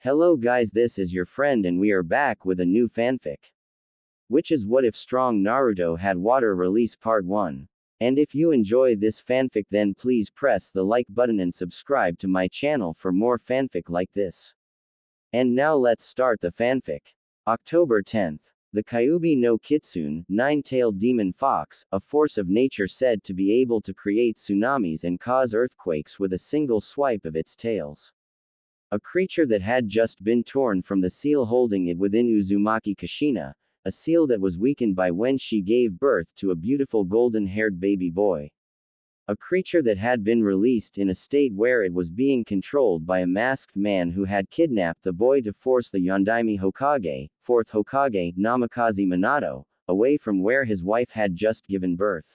Hello guys, this is your friend and we are back with a new fanfic. Which is What If Strong Naruto Had Water Release Part 1. And if you enjoy this fanfic then please press the like button and subscribe to my channel for more fanfic like this. And now let's start the fanfic. October 10th. The Kyuubi no Kitsune, nine-tailed demon fox, a force of nature said to be able to create tsunamis and cause earthquakes with a single swipe of its tails. A creature that had just been torn from the seal holding it within Uzumaki Kushina, a seal that was weakened by when she gave birth to a beautiful golden-haired baby boy. A creature that had been released in a state where it was being controlled by a masked man who had kidnapped the boy to force the Yondaime Hokage, 4th Hokage, Namikaze Minato, away from where his wife had just given birth.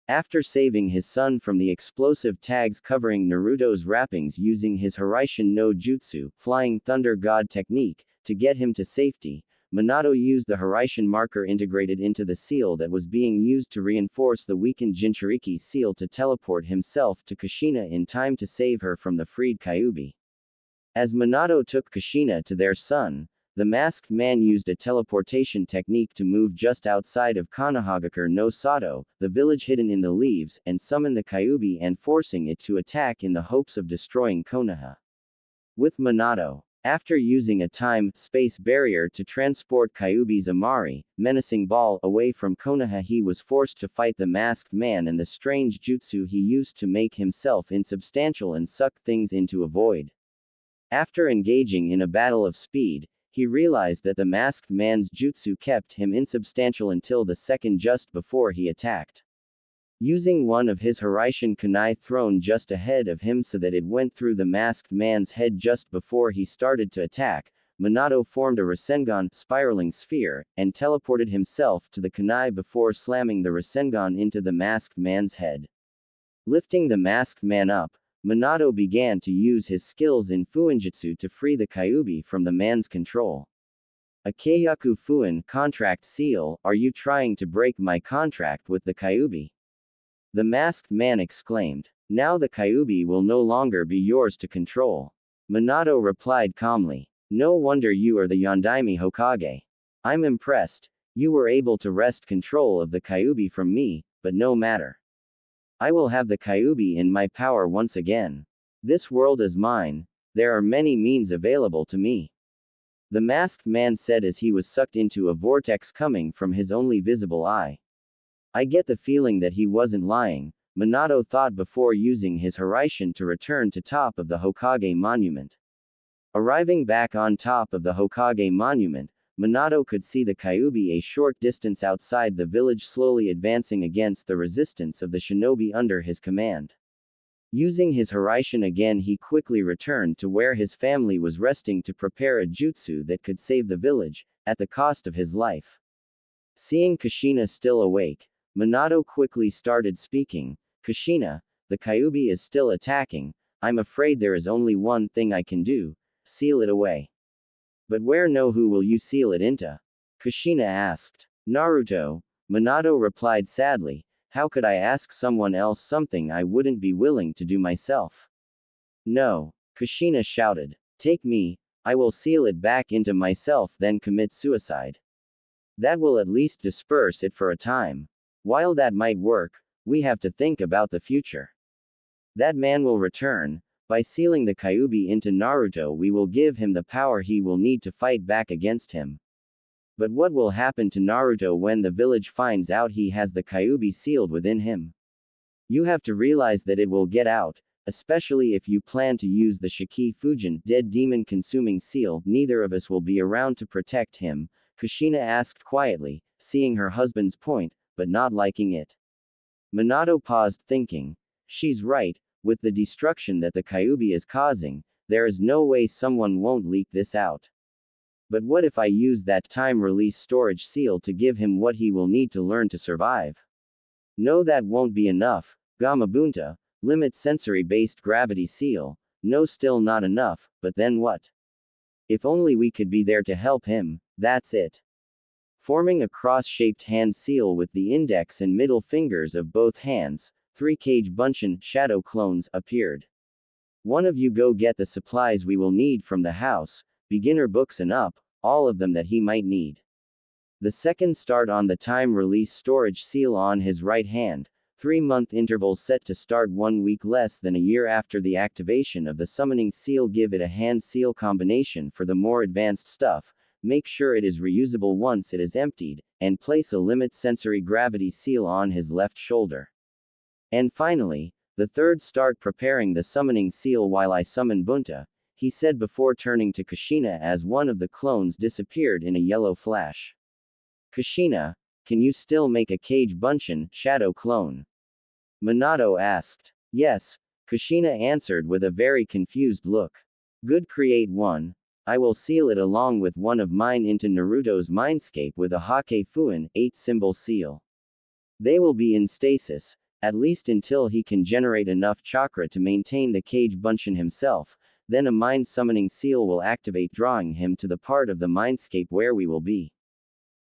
After saving his son from the explosive tags covering Naruto's wrappings using his Hiraishin no Jutsu, Flying Thunder God technique, to get him to safety, Minato used the Hiraishin marker integrated into the seal that was being used to reinforce the weakened Jinchuriki seal to teleport himself to Kushina in time to save her from the freed Kyuubi. As Minato took Kushina to their son, the masked man used a teleportation technique to move just outside of Konohagakure no Sato, the village hidden in the leaves, and summon the Kyuubi and forcing it to attack in the hopes of destroying Konoha. With Minato, after using a time-space barrier to transport Kyuubi's Amari, menacing ball, away from Konoha, he was forced to fight the masked man and the strange jutsu he used to make himself insubstantial and suck things into a void. After engaging in a battle of speed, he realized that the masked man's jutsu kept him insubstantial until the second just before he attacked. Using one of his Hiraishin kunai thrown just ahead of him so that it went through the masked man's head just before he started to attack, Minato formed a Rasengan spiraling sphere, and teleported himself to the kunai before slamming the Rasengan into the masked man's head. Lifting the masked man up, Minato began to use his skills in Fuinjutsu to free the Kyuubi from the man's control. A Keiyaku Fuin contract seal, are you trying to break my contract with the Kyuubi? The masked man exclaimed. Now the Kyuubi will no longer be yours to control. Minato replied calmly. No wonder you are the Yondaime Hokage. I'm impressed. You were able to wrest control of the Kyuubi from me, but no matter. I will have the Kyuubi in my power once again. This world is mine. There are many means available to me. The masked man said as he was sucked into a vortex coming from his only visible eye. I get the feeling that he wasn't lying, Minato thought before using his Hiraishin to return to top of the Hokage monument. Arriving back on top of the Hokage monument, Minato could see the Kyuubi a short distance outside the village slowly advancing against the resistance of the shinobi under his command. Using his Hiraishin again, he quickly returned to where his family was resting to prepare a jutsu that could save the village, at the cost of his life. Seeing Kushina still awake, Minato quickly started speaking. Kushina, the Kyuubi is still attacking. I'm afraid there is only one thing I can do, seal it away. But who will you seal it into? Kushina asked. Naruto, Minato replied sadly. How could I ask someone else something I wouldn't be willing to do myself? No, Kushina shouted. Take me, I will seal it back into myself then commit suicide. That will at least disperse it for a time. While that might work, we have to think about the future. That man will return. By sealing the Kyuubi into Naruto, we will give him the power he will need to fight back against him. But what will happen to Naruto when the village finds out he has the Kyuubi sealed within him? You have to realize that it will get out, especially if you plan to use the Shiki Fujin, dead demon consuming seal. Neither of us will be around to protect him, Kushina asked quietly, seeing her husband's point, but not liking it. Minato paused thinking. She's right, with the destruction that the Kyuubi is causing, there is no way someone won't leak this out. But what if I use that time-release storage seal to give him what he will need to learn to survive? No, that won't be enough. Gamabunta, limit sensory-based gravity seal. No, still not enough, but then what? If only we could be there to help him, that's it. Forming a cross-shaped hand seal with the index and middle fingers of both hands, 3 Kage Bunshin shadow clones appeared. One of you go get the supplies we will need from the house, beginner books and up, all of them that he might need. The second start on the time release storage seal on his right hand, 3-month interval set to start 1 week less than a year after the activation of the summoning seal. Give it a hand seal combination for the more advanced stuff, make sure it is reusable once it is emptied, and place a limit sensory gravity seal on his left shoulder. And finally, the third start preparing the summoning seal while I summon Bunta, he said before turning to Kushina as one of the clones disappeared in a yellow flash. Kushina, can you still make a Cage Bunshin, shadow clone? Minato asked. Yes, Kushina answered with a very confused look. Good, create one. I will seal it along with one of mine into Naruto's mindscape with a Hake Fuin, 8-symbol seal. They will be in stasis, at least until he can generate enough chakra to maintain the Cage Bunshin himself, then a mind summoning seal will activate, drawing him to the part of the mindscape where we will be.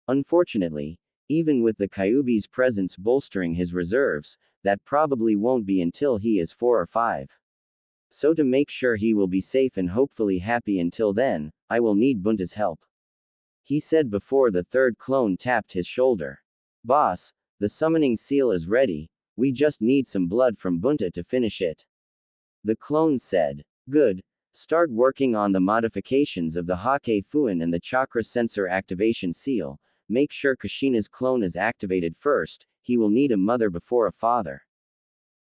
Unfortunately, even with the Kyuubi's presence bolstering his reserves, that probably won't be until he is 4 or 5. So to make sure he will be safe and hopefully happy until then, I will need Bunta's help. He said before the third clone tapped his shoulder. Boss, the summoning seal is ready, we just need some blood from Bunta to finish it. The clone said. Good. Start working on the modifications of the Hake Fuin and the chakra sensor activation seal. Make sure Kushina's clone is activated first, he will need a mother before a father.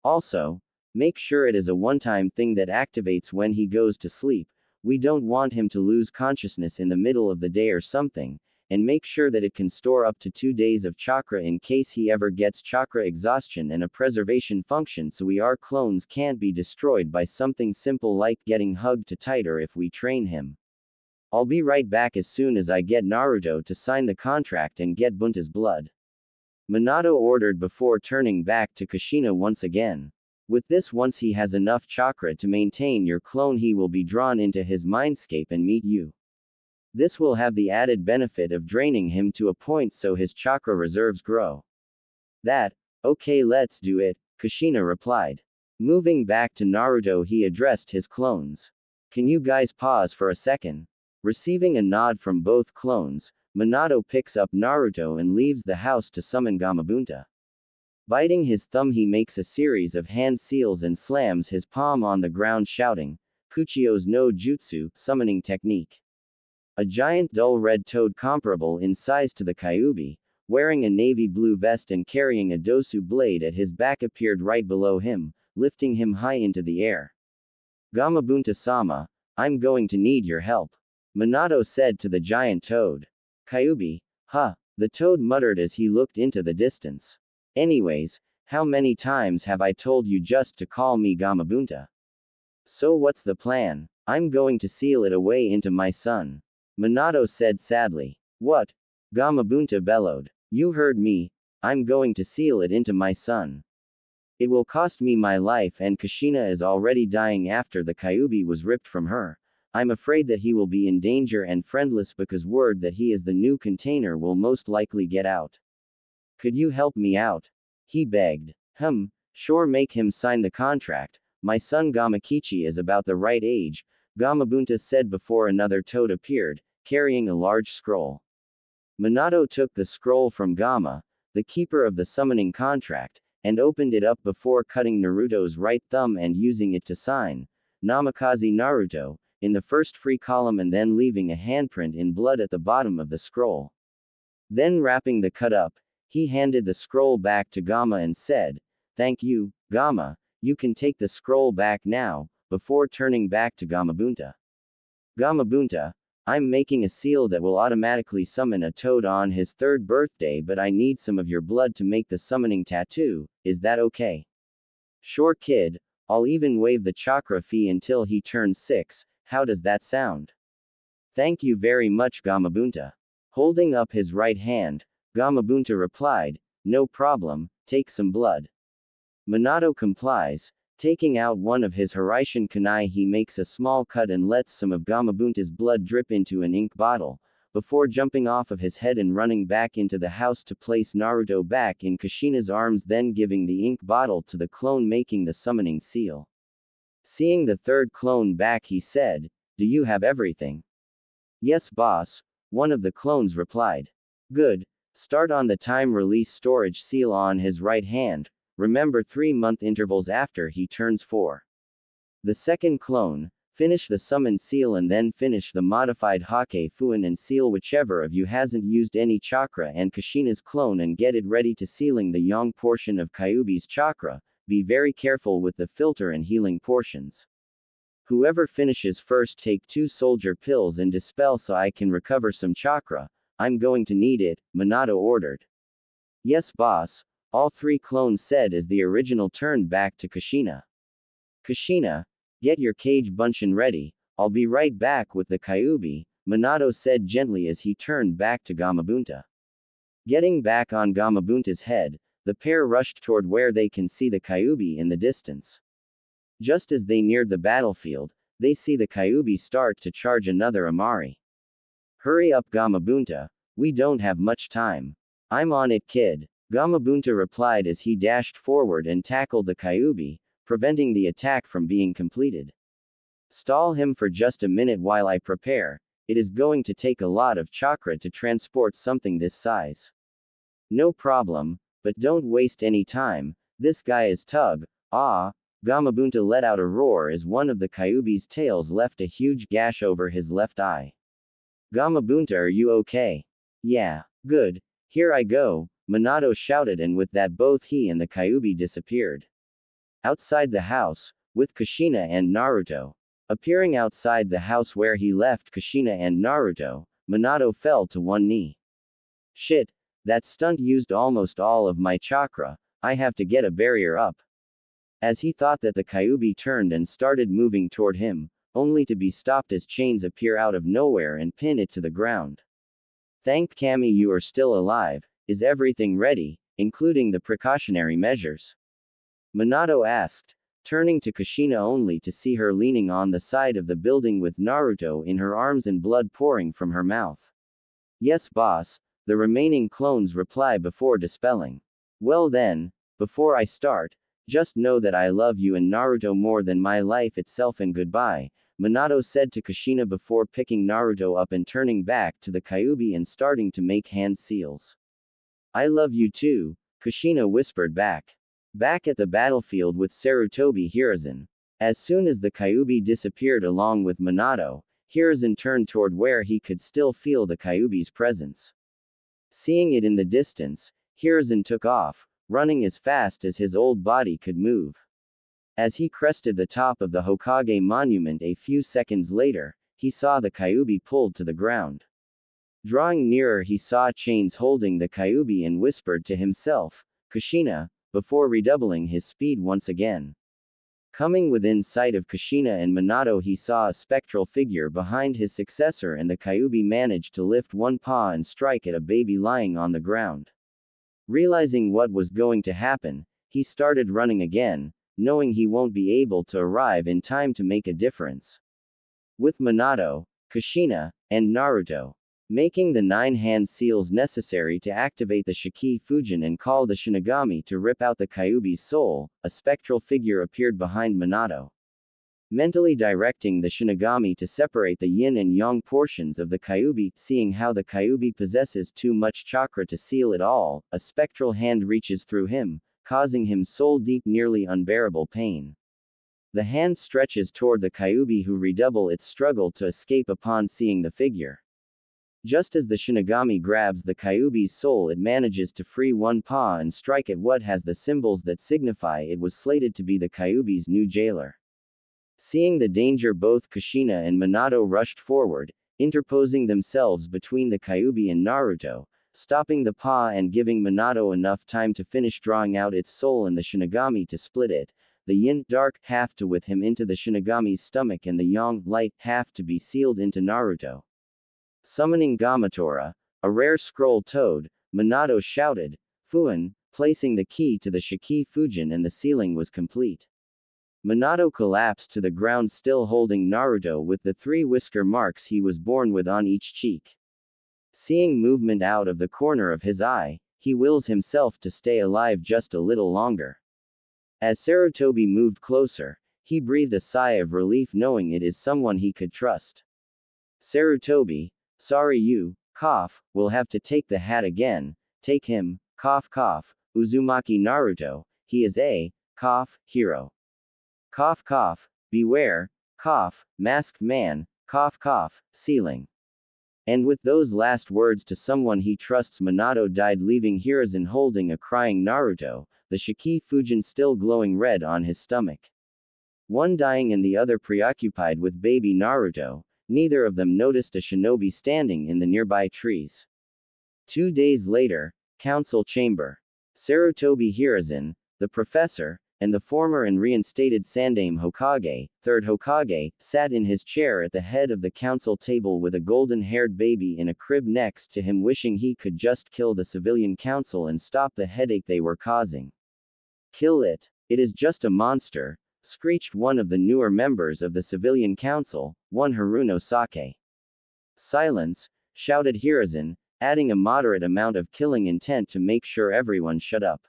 Also, make sure it is a one-time thing that activates when he goes to sleep, we don't want him to lose consciousness in the middle of the day or something, and make sure that it can store up to 2 days of chakra in case he ever gets chakra exhaustion, and a preservation function so our clones can't be destroyed by something simple like getting hugged too tight or if we train him. I'll be right back as soon as I get Naruto to sign the contract and get Bunta's blood. Minato ordered before turning back to Kushina once again. With this, once he has enough chakra to maintain your clone, he will be drawn into his mindscape and meet you. This will have the added benefit of draining him to a point so his chakra reserves grow. Okay, let's do it, Kushina replied. Moving back to Naruto, he addressed his clones. Can you guys pause for a second? Receiving a nod from both clones, Minato picks up Naruto and leaves the house to summon Gamabunta. Biting his thumb, he makes a series of hand seals and slams his palm on the ground, shouting, Kuchio's no Jutsu, summoning technique. A giant dull red toad comparable in size to the Kyuubi, wearing a navy blue vest and carrying a dosu blade at his back, appeared right below him, lifting him high into the air. Gamabunta-sama, I'm going to need your help, Minato said to the giant toad. Kyuubi, huh, the toad muttered as he looked into the distance. Anyways, how many times have I told you just to call me Gamabunta? So what's the plan? I'm going to seal it away into my son, Minato said sadly. What? Gamabunta bellowed. You heard me, I'm going to seal it into my son. It will cost me my life, and Kushina is already dying after the Kyuubi was ripped from her. I'm afraid that he will be in danger and friendless because word that he is the new container will most likely get out. Could you help me out? He begged. Sure, make him sign the contract. My son Gamakichi is about the right age, Gamabunta said before another toad appeared, carrying a large scroll. Minato took the scroll from Gama, the keeper of the summoning contract, and opened it up before cutting Naruto's right thumb and using it to sign, Namikaze Naruto, in the first free column, and then leaving a handprint in blood at the bottom of the scroll. Then wrapping the cut up, he handed the scroll back to Gama and said, Thank you, Gama, you can take the scroll back now, before turning back to Gamabunta. Gamabunta, I'm making a seal that will automatically summon a toad on his 3rd birthday, but I need some of your blood to make the summoning tattoo, is that okay? Sure kid, I'll even waive the chakra fee until he turns 6, how does that sound? Thank you very much, Gamabunta. Holding up his right hand, Gamabunta replied, No problem, take some blood. Minato complies. Taking out one of his Hiraishin kunai, he makes a small cut and lets some of Gamabunta's blood drip into an ink bottle, before jumping off of his head and running back into the house to place Naruto back in Kushina's arms, then giving the ink bottle to the clone making the summoning seal. Seeing the third clone back, he said, "Do you have everything?" "Yes, boss," one of the clones replied. "Good. Start on the time release storage seal on his right hand. Remember 3-month intervals after he turns 4. The second clone, finish the summon seal and then finish the modified Hake Fuin and seal whichever of you hasn't used any chakra and Kushina's clone and get it ready to sealing the yang portion of Kyuubi's chakra. Be very careful with the filter and healing portions. Whoever finishes first take 2 soldier pills and dispel so I can recover some chakra. I'm going to need it," Minato ordered. "Yes, boss," all 3 clones said as the original turned back to Kushina. "Kushina, get your cage bunshin ready, I'll be right back with the Kyuubi," Minato said gently as he turned back to Gamabunta. Getting back on Gamabunta's head, the pair rushed toward where they can see the Kyuubi in the distance. Just as they neared the battlefield, they see the Kyuubi start to charge another Amari. "Hurry up, Gamabunta, we don't have much time." "I'm on it, kid," Gamabunta replied as he dashed forward and tackled the Kyuubi, preventing the attack from being completed. "Stall him for just a minute while I prepare, it is going to take a lot of chakra to transport something this size." "No problem, but don't waste any time, this guy is Tug." "Ah!" Gamabunta let out a roar as one of the Kyuubi's tails left a huge gash over his left eye. "Gamabunta, are you okay?" "Yeah. Good. Here I go," Minato shouted, and with that both he and the Kyuubi disappeared. Outside the house, with Kushina and Naruto. Appearing outside the house where he left Kushina and Naruto, Minato fell to one knee. "Shit, that stunt used almost all of my chakra, I have to get a barrier up." As he thought that the Kyuubi turned and started moving toward him, only to be stopped as chains appear out of nowhere and pin it to the ground. "Thank Kami you are still alive, is everything ready, including the precautionary measures?" Minato asked, turning to Kushina only to see her leaning on the side of the building with Naruto in her arms and blood pouring from her mouth. "Yes, boss," the remaining clones reply before dispelling. "Well then, before I start, just know that I love you and Naruto more than my life itself and goodbye," Minato said to Kushina before picking Naruto up and turning back to the Kyuubi and starting to make hand seals. "I love you too," Kushina whispered back. Back at the battlefield with Sarutobi Hiruzen. As soon as the Kyuubi disappeared along with Minato, Hiruzen turned toward where he could still feel the Kyuubi's presence. Seeing it in the distance, Hiruzen took off, running as fast as his old body could move. As he crested the top of the Hokage monument a few seconds later, he saw the Kyuubi pulled to the ground. Drawing nearer, he saw chains holding the Kyuubi and whispered to himself, "Kushina," before redoubling his speed once again. Coming within sight of Kushina and Minato, he saw a spectral figure behind his successor, and the Kyuubi managed to lift one paw and strike at a baby lying on the ground. Realizing what was going to happen, he started running again, knowing he won't be able to arrive in time to make a difference. With Minato, Kushina, and Naruto making the 9 hand seals necessary to activate the Shiki Fujin and call the Shinigami to rip out the Kyuubi's soul, a spectral figure appeared behind Minato. Mentally directing the Shinigami to separate the yin and yang portions of the Kyuubi, seeing how the Kyuubi possesses too much chakra to seal it all, a spectral hand reaches through him, causing him soul-deep, nearly unbearable pain. The hand stretches toward the Kyuubi, who redouble its struggle to escape upon seeing the figure. Just as the Shinigami grabs the Kyuubi's soul, it manages to free one paw and strike at what has the symbols that signify it was slated to be the Kyuubi's new jailer. Seeing the danger, both Kushina and Minato rushed forward, interposing themselves between the Kyuubi and Naruto, stopping the paw and giving Minato enough time to finish drawing out its soul and the Shinigami to split it, the yin, dark, half to with him into the Shinigami's stomach and the yang, light, half to be sealed into Naruto. Summoning Gamatora, a rare scroll toad, Minato shouted, "Fuin," placing the key to the Shiki Fujin, and the sealing was complete. Minato collapsed to the ground, still holding Naruto with the 3 whisker marks he was born with on each cheek. Seeing movement out of the corner of his eye, he wills himself to stay alive just a little longer. As Sarutobi moved closer, He breathed a sigh of relief knowing it is someone he could trust. Sarutobi, sorry you, cough, will have to take the hat again, take him, cough cough, Uzumaki Naruto, he is a, cough, hero. Cough cough, beware, cough, masked man, cough cough, ceiling. And with those last words to someone he trusts, Minato died, leaving Hiruzen holding a crying Naruto, the Shiki Fujin still glowing red on his stomach. One dying and the other preoccupied with baby Naruto, neither of them noticed a shinobi standing in the nearby trees. 2 days later, council chamber. Sarutobi Hiruzen, the professor, and the former and reinstated Sandaime Hokage, third Hokage, sat in his chair at the head of the council table with a golden-haired baby in a crib next to him, wishing he could just kill the civilian council and stop the headache they were causing. Kill it. It is just a monster, screeched one of the newer members of the civilian council, one Haruno Sake. Silence, shouted Hiruzen, adding a moderate amount of killing intent to make sure everyone shut up.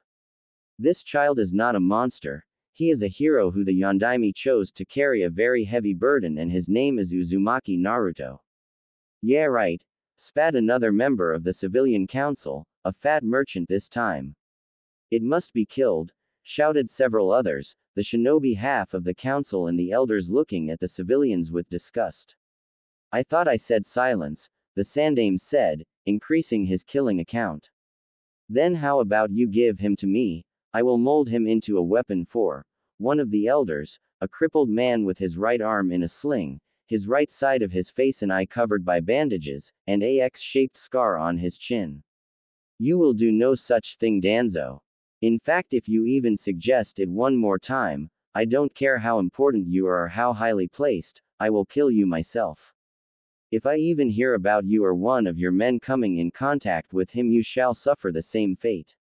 This child is not a monster, he is a hero who the Yondaime chose to carry a very heavy burden, and his name is Uzumaki Naruto. Yeah right, spat another member of the civilian council, a fat merchant this time. It must be killed, shouted several others, the shinobi half of the council and the elders looking at the civilians with disgust. I thought I said silence, the Sandaime said, increasing his killing account. Then how about you give him to me? I will mold him into a weapon for one of the elders, a crippled man with his right arm in a sling, his right side of his face and eye covered by bandages, and a X-shaped scar on his chin. You will do no such thing, Danzo. In fact, if you even suggest it one more time, I don't care how important you are or how highly placed, I will kill you myself. If I even hear about you or one of your men coming in contact with him, you shall suffer the same fate.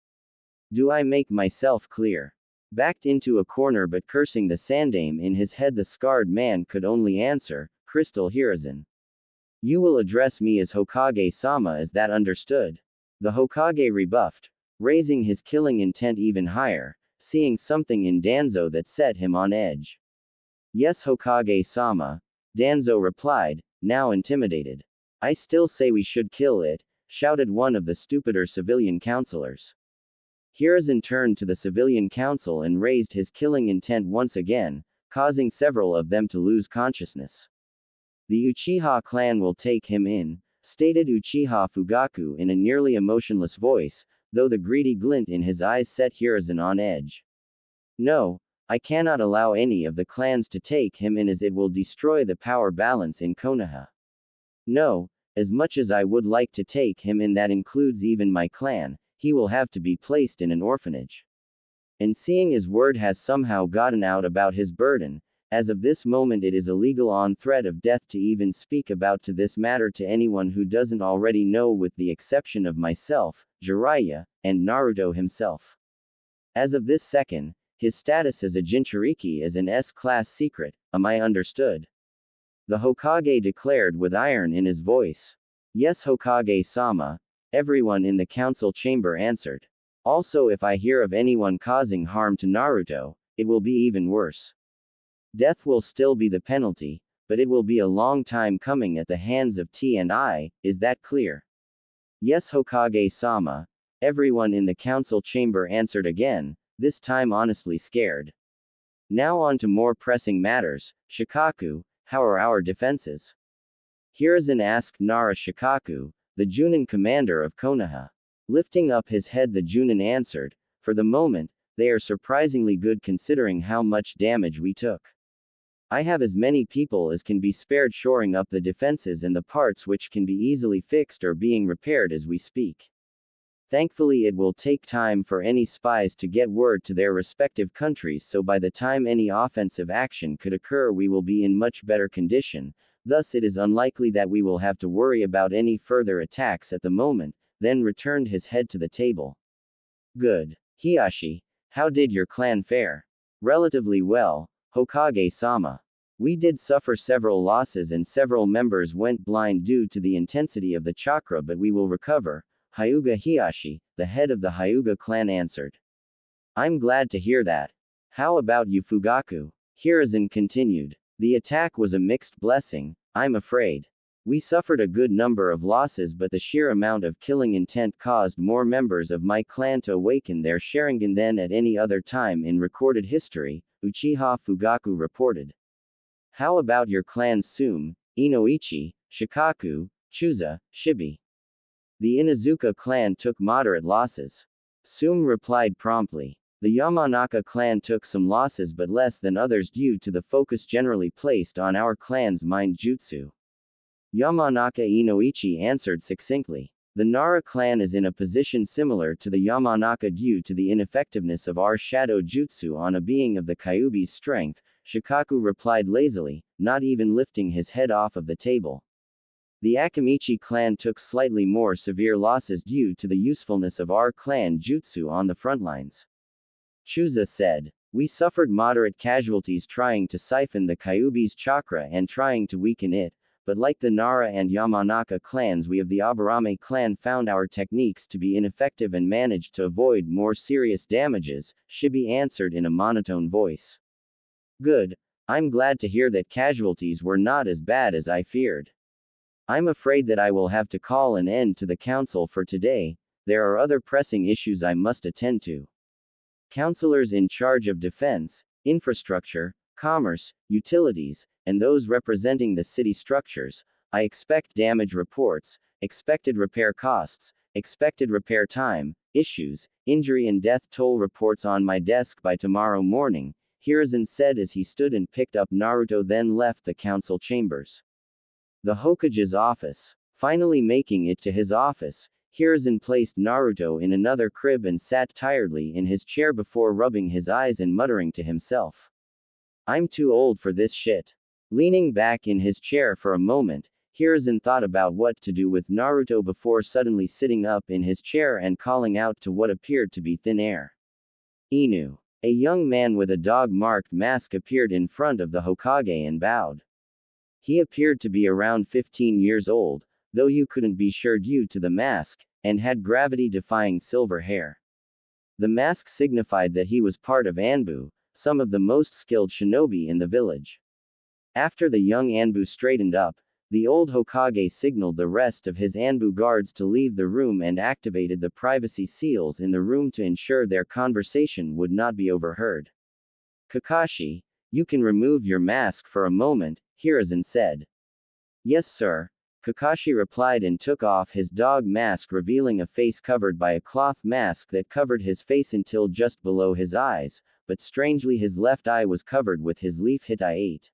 Do I make myself clear? Backed into a corner but cursing the Sandaime in his head, the scarred man could only answer, Crystal Hiruzen. You will address me as Hokage-sama, is that understood? The Hokage rebuffed, raising his killing intent even higher, seeing something in Danzo that set him on edge. Yes, Hokage-sama, Danzo replied, now intimidated. I still say we should kill it, shouted one of the stupider civilian councilors. Hiruzen turned to the civilian council and raised his killing intent once again, causing several of them to lose consciousness. The Uchiha clan will take him in, stated Uchiha Fugaku in a nearly emotionless voice, though the greedy glint in his eyes set Hiruzen on edge. No, I cannot allow any of the clans to take him in, as it will destroy the power balance in Konoha. No, as much as I would like to take him in, that includes even my clan, he will have to be placed in an orphanage. And seeing his word has somehow gotten out about his burden, as of this moment it is illegal on threat of death to even speak about to this matter to anyone who doesn't already know, with the exception of myself, Jiraiya, and Naruto himself. As of this second, his status as a Jinchuriki is an S-class secret, am I understood? The Hokage declared with iron in his voice. Yes, Hokage-sama, everyone in the council chamber answered. Also, if I hear of anyone causing harm to Naruto, it will be even worse. Death will still be the penalty, but it will be a long time coming at the hands of T and I, is that clear? Yes, Hokage-sama, everyone in the council chamber answered again, this time honestly scared. Now on to more pressing matters. Shikaku, how are our defenses? Hiruzen asked Nara Shikaku, the Junin commander of Konoha. Lifting up his head, the Junin answered, for the moment, they are surprisingly good considering how much damage we took. I have as many people as can be spared shoring up the defenses and the parts which can be easily fixed or being repaired as we speak. Thankfully, it will take time for any spies to get word to their respective countries, so by the time any offensive action could occur we will be in much better condition, thus it is unlikely that we will have to worry about any further attacks at the moment, then returned his head to the table. Good. Hiashi, how did your clan fare? Relatively well, Hokage-sama. We did suffer several losses and several members went blind due to the intensity of the chakra, but we will recover, Hyuga Hiashi, the head of the Hyuga clan answered. I'm glad to hear that. How about you, Fugaku? Hiruzen continued. The attack was a mixed blessing, I'm afraid. We suffered a good number of losses, but the sheer amount of killing intent caused more members of my clan to awaken their Sharingan than at any other time in recorded history, Uchiha Fugaku reported. How about your clans Sume, Inoichi, Shikaku, Chuza, Shibi? The Inazuka clan took moderate losses. Sume replied promptly. The Yamanaka clan took some losses but less than others due to the focus generally placed on our clan's mind jutsu. Yamanaka Inoichi answered succinctly. The Nara clan is in a position similar to the Yamanaka due to the ineffectiveness of our shadow jutsu on a being of the Kyuubi's strength, Shikaku replied lazily, not even lifting his head off of the table. The Akamichi clan took slightly more severe losses due to the usefulness of our clan jutsu on the front lines. Chuza said. We suffered moderate casualties trying to siphon the Kyuubi's chakra and trying to weaken it, but like the Nara and Yamanaka clans, we of the Aburame clan found our techniques to be ineffective and managed to avoid more serious damages, Shibi answered in a monotone voice. Good. I'm glad to hear that casualties were not as bad as I feared. I'm afraid that I will have to call an end to the council for today, there are other pressing issues I must attend to. Counselors in charge of defense, infrastructure, commerce, utilities, and those representing the city structures, I expect damage reports, expected repair costs, expected repair time, issues, injury and death toll reports on my desk by tomorrow morning, Hiruzen said as he stood and picked up Naruto, then left the council chambers. The Hokage's office. Finally making it to his office, Hiruzen placed Naruto in another crib and sat tiredly in his chair before rubbing his eyes and muttering to himself. I'm too old for this shit. Leaning back in his chair for a moment, Hiruzen thought about what to do with Naruto before suddenly sitting up in his chair and calling out to what appeared to be thin air. Inu. A young man with a dog-marked mask appeared in front of the Hokage and bowed. He appeared to be around 15 years old, though you couldn't be sure due to the mask, and had gravity-defying silver hair. The mask signified that he was part of Anbu, some of the most skilled shinobi in the village. After the young Anbu straightened up, the old Hokage signaled the rest of his Anbu guards to leave the room and activated the privacy seals in the room to ensure their conversation would not be overheard. Kakashi, you can remove your mask for a moment, Hiruzen said. Yes, sir. Kakashi replied and took off his dog mask, revealing a face covered by a cloth mask that covered his face until just below his eyes, but strangely his left eye was covered with his leaf Hitai-8.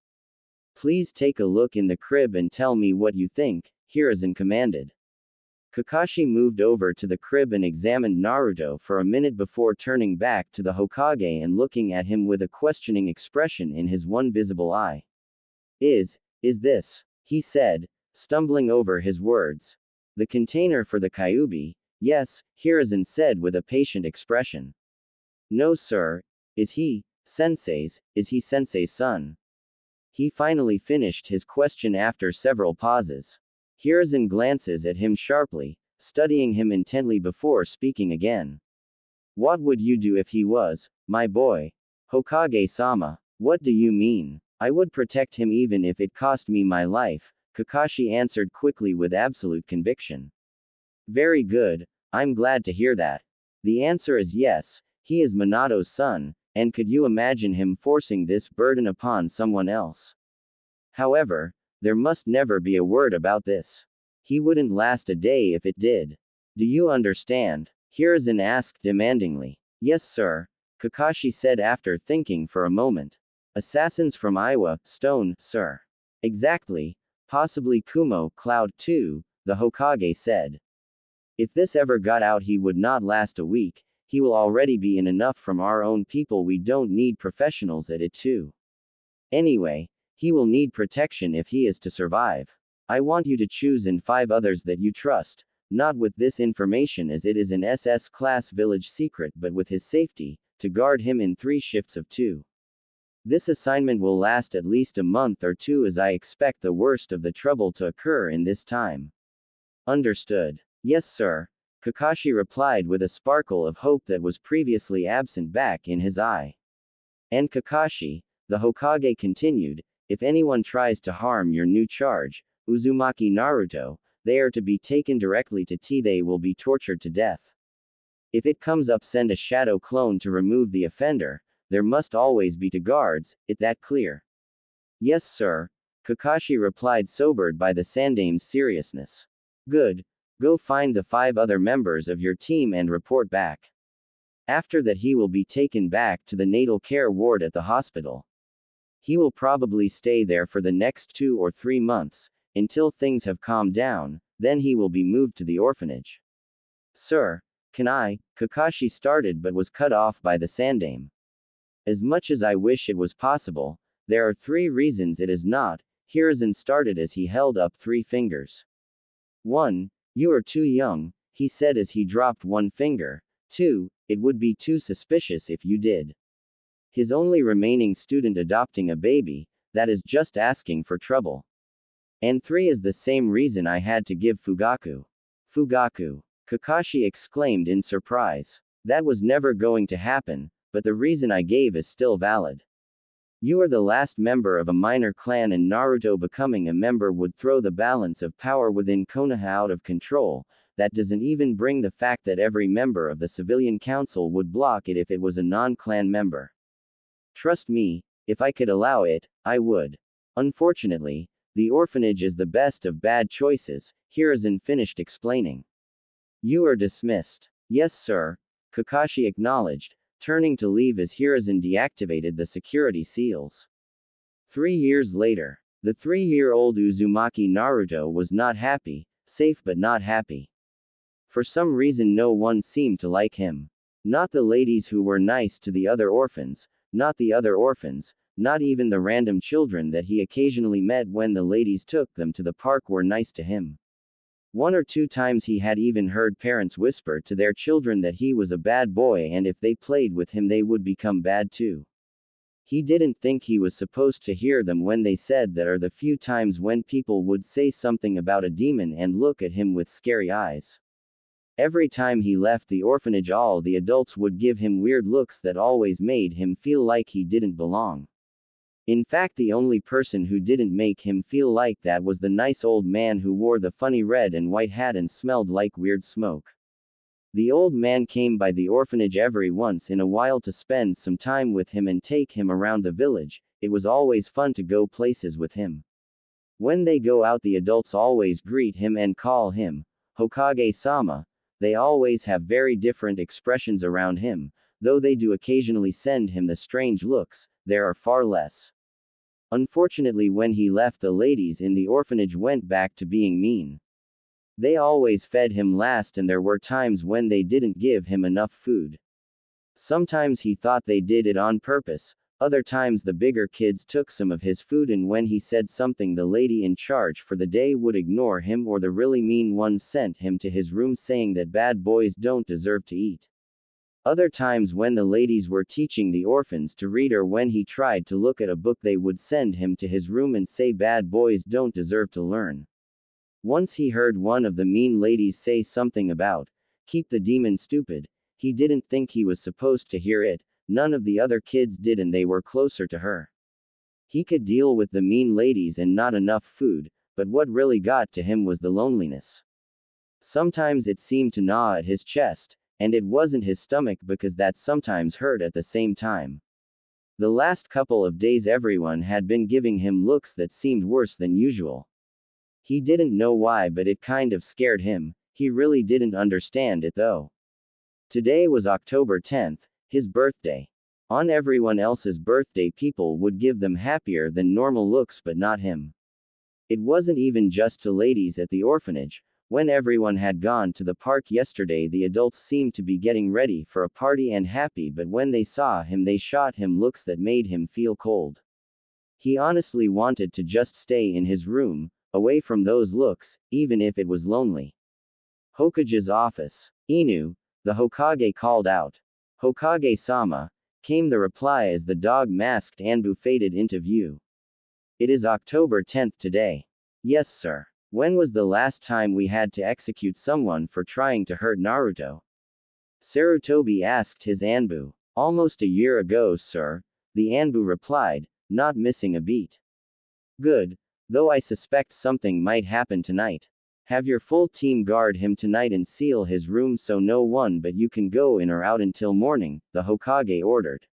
Please take a look in the crib and tell me what you think, Hiruzen commanded. Kakashi moved over to the crib and examined Naruto for a minute before turning back to the Hokage and looking at him with a questioning expression in his one visible eye. Is this? He said, stumbling over his words. The container for the Kyuubi? Yes, Hiruzen said with a patient expression. No, sir. Is he Sensei's son? He finally finished his question after several pauses. Hiruzen glances at him sharply, studying him intently before speaking again. What would you do if he was, my boy? Hokage-sama, what do you mean? I would protect him even if it cost me my life, Kakashi answered quickly with absolute conviction. Very good, I'm glad to hear that. The answer is yes, he is Minato's son, and could you imagine him forcing this burden upon someone else? However, there must never be a word about this. He wouldn't last a day if it did. Do you understand? Hiruzen asked demandingly. Yes, sir, Kakashi said after thinking for a moment. Assassins from Iwa, Stone, sir. Exactly. Possibly Kumo, Cloud too, the Hokage said. If this ever got out, he would not last a week. He will already be in enough from our own people. We don't need professionals at it too. Anyway, he will need protection if he is to survive. I want you to choose in 5 others that you trust, not with this information as it is an SS class village secret, but with his safety, to guard him in 3 shifts of 2. This assignment will last at least a month or 2 as I expect the worst of the trouble to occur in this time. Understood. Yes, sir, Kakashi replied with a sparkle of hope that was previously absent back in his eye. And Kakashi, The Hokage continued, if anyone tries to harm your new charge, Uzumaki Naruto, they are to be taken directly to T. They will be tortured to death. If it comes up, send a shadow clone to remove the offender. There must always be 2 guards, it that clear? Yes, sir, Kakashi replied, sobered by the Sandame's seriousness. Good. Go find the 5 other members of your team and report back. After that he will be taken back to the natal care ward at the hospital. He will probably stay there for the next 2 or 3 months, until things have calmed down, then he will be moved to the orphanage. Sir, can I? Kakashi started but was cut off by the Sandame. As much as I wish it was possible, there are 3 reasons it is not, Hiruzen started as he held up 3 fingers. 1. You are too young, he said as he dropped 1 finger. 2. It would be too suspicious if you did. His only remaining student adopting a baby, that is just asking for trouble. And 3 is the same reason I had to give Fugaku. Fugaku. Kakashi exclaimed in surprise. That was never going to happen, but the reason I gave is still valid. You are the last member of a minor clan and Naruto becoming a member would throw the balance of power within Konoha out of control. That doesn't even bring the fact that every member of the civilian council would block it if it was a non-clan member. Trust me, if I could allow it, I would. Unfortunately, the orphanage is the best of bad choices, Hiruzen finished explaining. You are dismissed. Yes, sir, Kakashi acknowledged, turning to leave as Hiruzen deactivated the security seals. 3 years later, the 3-year-old Uzumaki Naruto was not happy, safe but not happy. For some reason no one seemed to like him. Not the ladies who were nice to the other orphans, not the other orphans, not even the random children that he occasionally met when the ladies took them to the park were nice to him. 1 or 2 times he had even heard parents whisper to their children that he was a bad boy and if they played with him they would become bad too. He didn't think he was supposed to hear them when they said that, or the few times when people would say something about a demon and look at him with scary eyes. Every time he left the orphanage all the adults would give him weird looks that always made him feel like he didn't belong. In fact, the only person who didn't make him feel like that was the nice old man who wore the funny red and white hat and smelled like weird smoke. The old man came by the orphanage every once in a while to spend some time with him and take him around the village. It was always fun to go places with him. When they go out the adults always greet him and call him Hokage-sama. They always have very different expressions around him, though they do occasionally send him the strange looks, there are far less. Unfortunately, when he left, the ladies in the orphanage went back to being mean. They always fed him last and there were times when they didn't give him enough food. Sometimes he thought they did it on purpose, other times the bigger kids took some of his food and when he said something the lady in charge for the day would ignore him or the really mean ones sent him to his room saying that bad boys don't deserve to eat. Other times when the ladies were teaching the orphans to read or when he tried to look at a book they would send him to his room and say bad boys don't deserve to learn. Once he heard one of the mean ladies say something about, keep the demon stupid. He didn't think he was supposed to hear it, none of the other kids did and they were closer to her. He could deal with the mean ladies and not enough food, but what really got to him was the loneliness. Sometimes it seemed to gnaw at his chest, and it wasn't his stomach because that sometimes hurt at the same time. The last couple of days everyone had been giving him looks that seemed worse than usual. He didn't know why, but it kind of scared him. He really didn't understand it though. Today was October 10th, his birthday. On everyone else's birthday people would give them happier than normal looks but not him. It wasn't even just to ladies at the orphanage. When everyone had gone to the park yesterday the adults seemed to be getting ready for a party and happy, but when they saw him they shot him looks that made him feel cold. He honestly wanted to just stay in his room, away from those looks, even if it was lonely. Hokage's office. Inu, the Hokage called out. Hokage-sama, came the reply as the dog-masked Anbu faded into view. It is October 10th today. Yes, sir. When was the last time we had to execute someone for trying to hurt Naruto? Sarutobi asked his Anbu. Almost a year ago, sir, the Anbu replied, not missing a beat. Good. Though I suspect something might happen tonight. Have your full team guard him tonight and seal his room so no one but you can go in or out until morning, the Hokage ordered.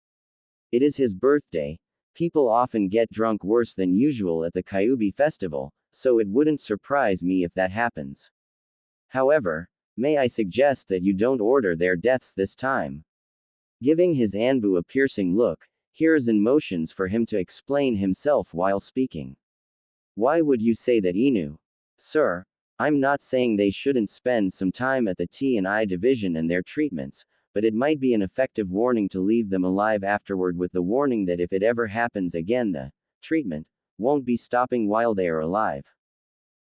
It is his birthday. People often get drunk worse than usual at the Kyubi festival, so it wouldn't surprise me if that happens. However, may I suggest that you don't order their deaths this time? Giving his Anbu a piercing look, Hiruzen motions for him to explain himself while speaking. Why would you say that, Inu? Sir, I'm not saying they shouldn't spend some time at the T&I division and their treatments, but it might be an effective warning to leave them alive afterward, with the warning that if it ever happens again, the treatment won't be stopping while they are alive.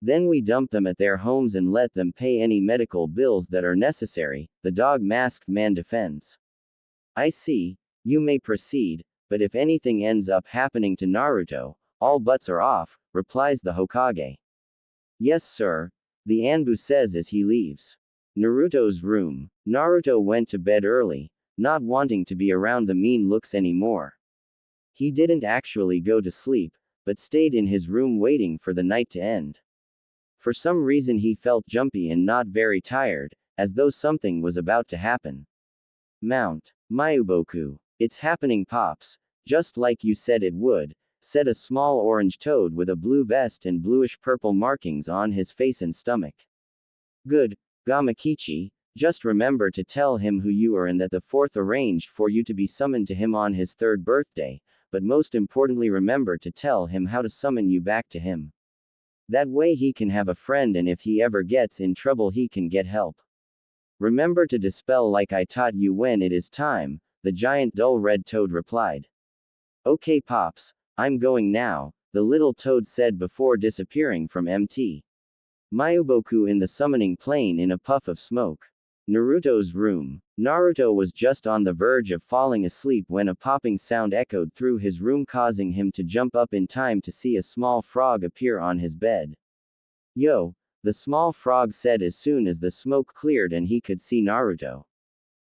Then we dump them at their homes and let them pay any medical bills that are necessary, the dog-masked man defends. I see, you may proceed, but if anything ends up happening to Naruto, all bets are off, replies the Hokage. Yes, sir, the Anbu says as he leaves Naruto's room. Naruto went to bed early, not wanting to be around the mean looks anymore. He didn't actually go to sleep, but stayed in his room waiting for the night to end. For some reason he felt jumpy and not very tired, as though something was about to happen. Mount Mayuboku. It's happening, Pops, just like you said it would, said a small orange toad with a blue vest and bluish-purple markings on his face and stomach. Good, Gamakichi, just remember to tell him who you are and that the fourth arranged for you to be summoned to him on his third birthday, but most importantly remember to tell him how to summon you back to him. That way he can have a friend, and if he ever gets in trouble he can get help. Remember to dispel like I taught you when it is time, the giant dull red toad replied. Okay, Pops, I'm going now, the little toad said before disappearing from Mt. Mayuboku in the summoning plane in a puff of smoke. Naruto's room. Naruto was just on the verge of falling asleep when a popping sound echoed through his room, causing him to jump up in time to see a small frog appear on his bed. Yo, the small frog said as soon as the smoke cleared and he could see Naruto.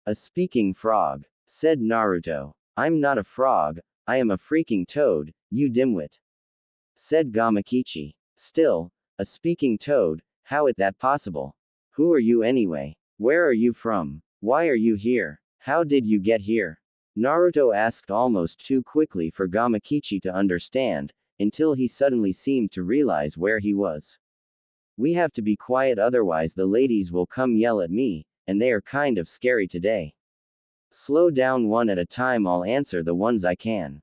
A speaking frog, said Naruto. I'm not a frog, I am a freaking toad, you dimwit, said Gamakichi. Still, a speaking toad, how is that possible? Who are you anyway? Where are you from? Why are you here? How did you get here? Naruto asked almost too quickly for Gamakichi to understand, until he suddenly seemed to realize where he was. We have to be quiet, otherwise the ladies will come yell at me, and they are kind of scary today. Slow down one at a time, I'll answer the ones I can.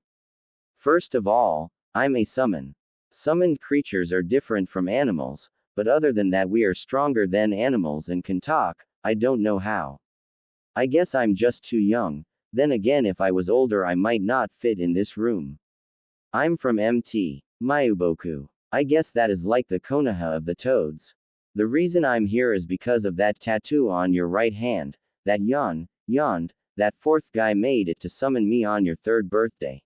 First of all, I'm a summon. Summoned creatures are different from animals, but other than that we are stronger than animals and can talk. I don't know how. I guess I'm just too young, then again if I was older I might not fit in this room. I'm from Mt. Mayuboku. I guess that is like the Konoha of the toads. The reason I'm here is because of that tattoo on your right hand, that yond, that fourth guy made it to summon me on your third birthday.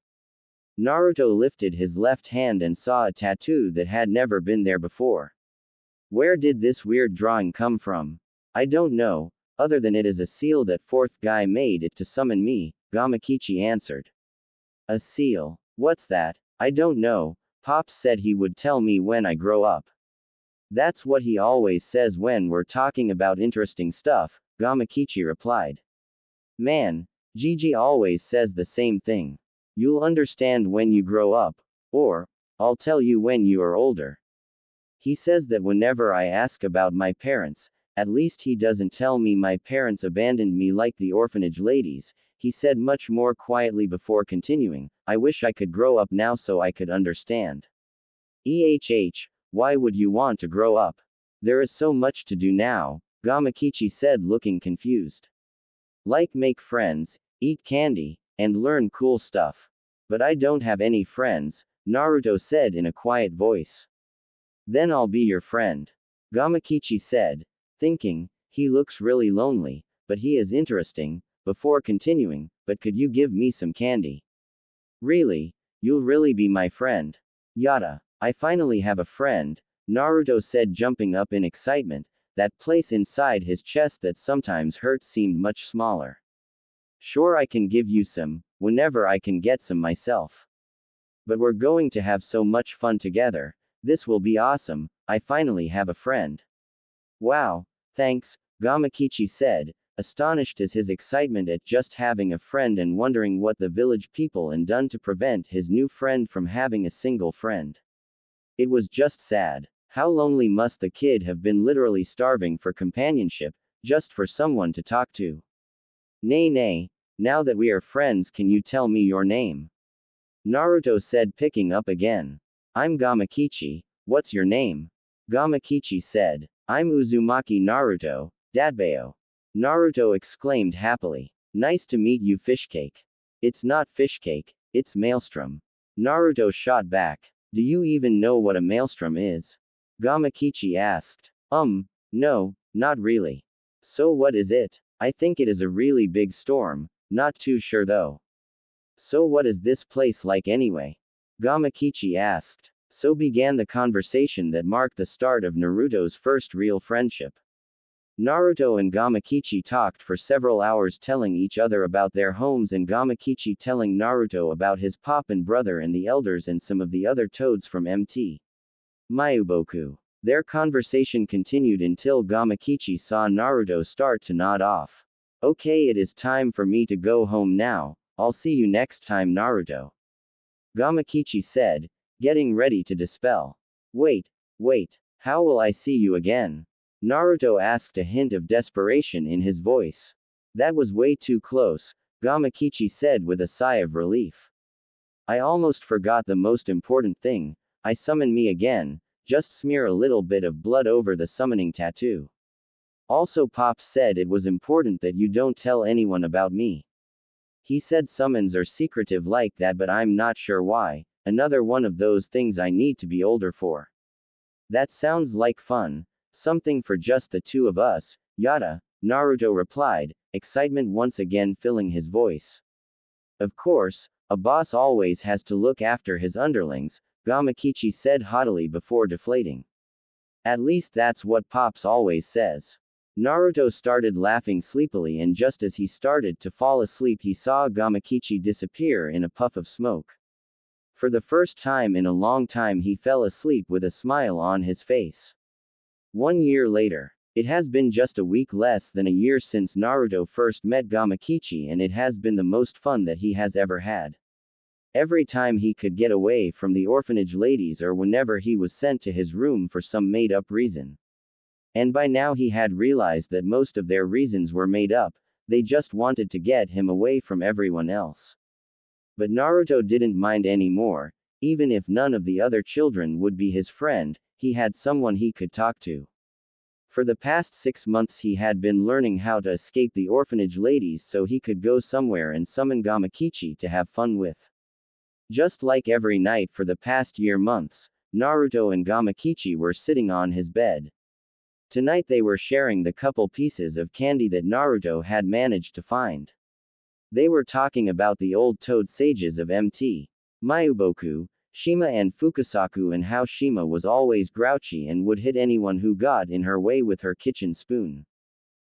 Naruto lifted his left hand and saw a tattoo that had never been there before. Where did this weird drawing come from? I don't know, other than it is a seal that fourth guy made it to summon me, Gamakichi answered. A seal? What's that? I don't know, Pops said he would tell me when I grow up. That's what he always says when we're talking about interesting stuff, Gamakichi replied. Man, Gigi always says the same thing. You'll understand when you grow up, or, I'll tell you when you are older. He says that whenever I ask about my parents, at least he doesn't tell me my parents abandoned me like the orphanage ladies, he said much more quietly before continuing, I wish I could grow up now so I could understand. Why would you want to grow up? There is so much to do now, Gamakichi said looking confused. Like make friends, eat candy, and learn cool stuff. But I don't have any friends, Naruto said in a quiet voice. Then I'll be your friend. Gamakichi said, thinking, he looks really lonely, but he is interesting, before continuing, but could you give me some candy? Really? You'll really be my friend? Yada. I finally have a friend, Naruto said jumping up in excitement. That place inside his chest that sometimes hurt seemed much smaller. Sure, I can give you some, whenever I can get some myself. But we're going to have so much fun together. This will be awesome. I finally have a friend. Wow, thanks, Gamakichi said, astonished at his excitement at just having a friend and wondering what the village people had done to prevent his new friend from having a single friend. It was just sad. How lonely must the kid have been, literally starving for companionship, just for someone to talk to. Nay, now that we are friends, can you tell me your name? Naruto said, picking up again. I'm Gamakichi, what's your name? Gamakichi said, I'm Uzumaki Naruto, Dadbao. Naruto exclaimed happily. Nice to meet you, Fishcake. It's not Fishcake, it's Maelstrom. Naruto shot back. Do you even know what a maelstrom is? Gamakichi asked. No, not really. So what is it? I think it is a really big storm, not too sure though. So what is this place like anyway? Gamakichi asked. So began the conversation that marked the start of Naruto's first real friendship. Naruto and Gamakichi talked for several hours, telling each other about their homes and Gamakichi telling Naruto about his pop and brother and the elders and some of the other toads from MT. Mayuboku. Their conversation continued until Gamakichi saw Naruto start to nod off. Okay, it is time for me to go home now. I'll see you next time, Naruto. Gamakichi said, getting ready to dispel. Wait, how will I see you again? Naruto asked, a hint of desperation in his voice. That was way too close, Gamakichi said with a sigh of relief. I almost forgot the most important thing. I summon me again, just smear a little bit of blood over the summoning tattoo. Also, Pops said it was important that you don't tell anyone about me. He said summons are secretive like that, but I'm not sure why. Another one of those things I need to be older for. That sounds like fun. Something for just the two of us, yada, Naruto replied, excitement once again filling his voice. Of course, a boss always has to look after his underlings, Gamakichi said haughtily before deflating. At least that's what Pops always says. Naruto started laughing sleepily, and just as he started to fall asleep, he saw Gamakichi disappear in a puff of smoke. For the first time in a long time, he fell asleep with a smile on his face. 1 year later. It has been just a week, less than a year, since Naruto first met Gamakichi, and it has been the most fun that he has ever had. Every time he could get away from the orphanage ladies, or whenever he was sent to his room for some made-up reason. And by now he had realized that most of their reasons were made up, they just wanted to get him away from everyone else. But Naruto didn't mind anymore. Even if none of the other children would be his friend, he had someone he could talk to. For the past 6 months he had been learning how to escape the orphanage ladies so he could go somewhere and summon Gamakichi to have fun with. Just like every night for the past months, Naruto and Gamakichi were sitting on his bed. Tonight they were sharing the couple pieces of candy that Naruto had managed to find. They were talking about the old toad sages of MT. Mayuboku, Shima and Fukasaku, and how Shima was always grouchy and would hit anyone who got in her way with her kitchen spoon.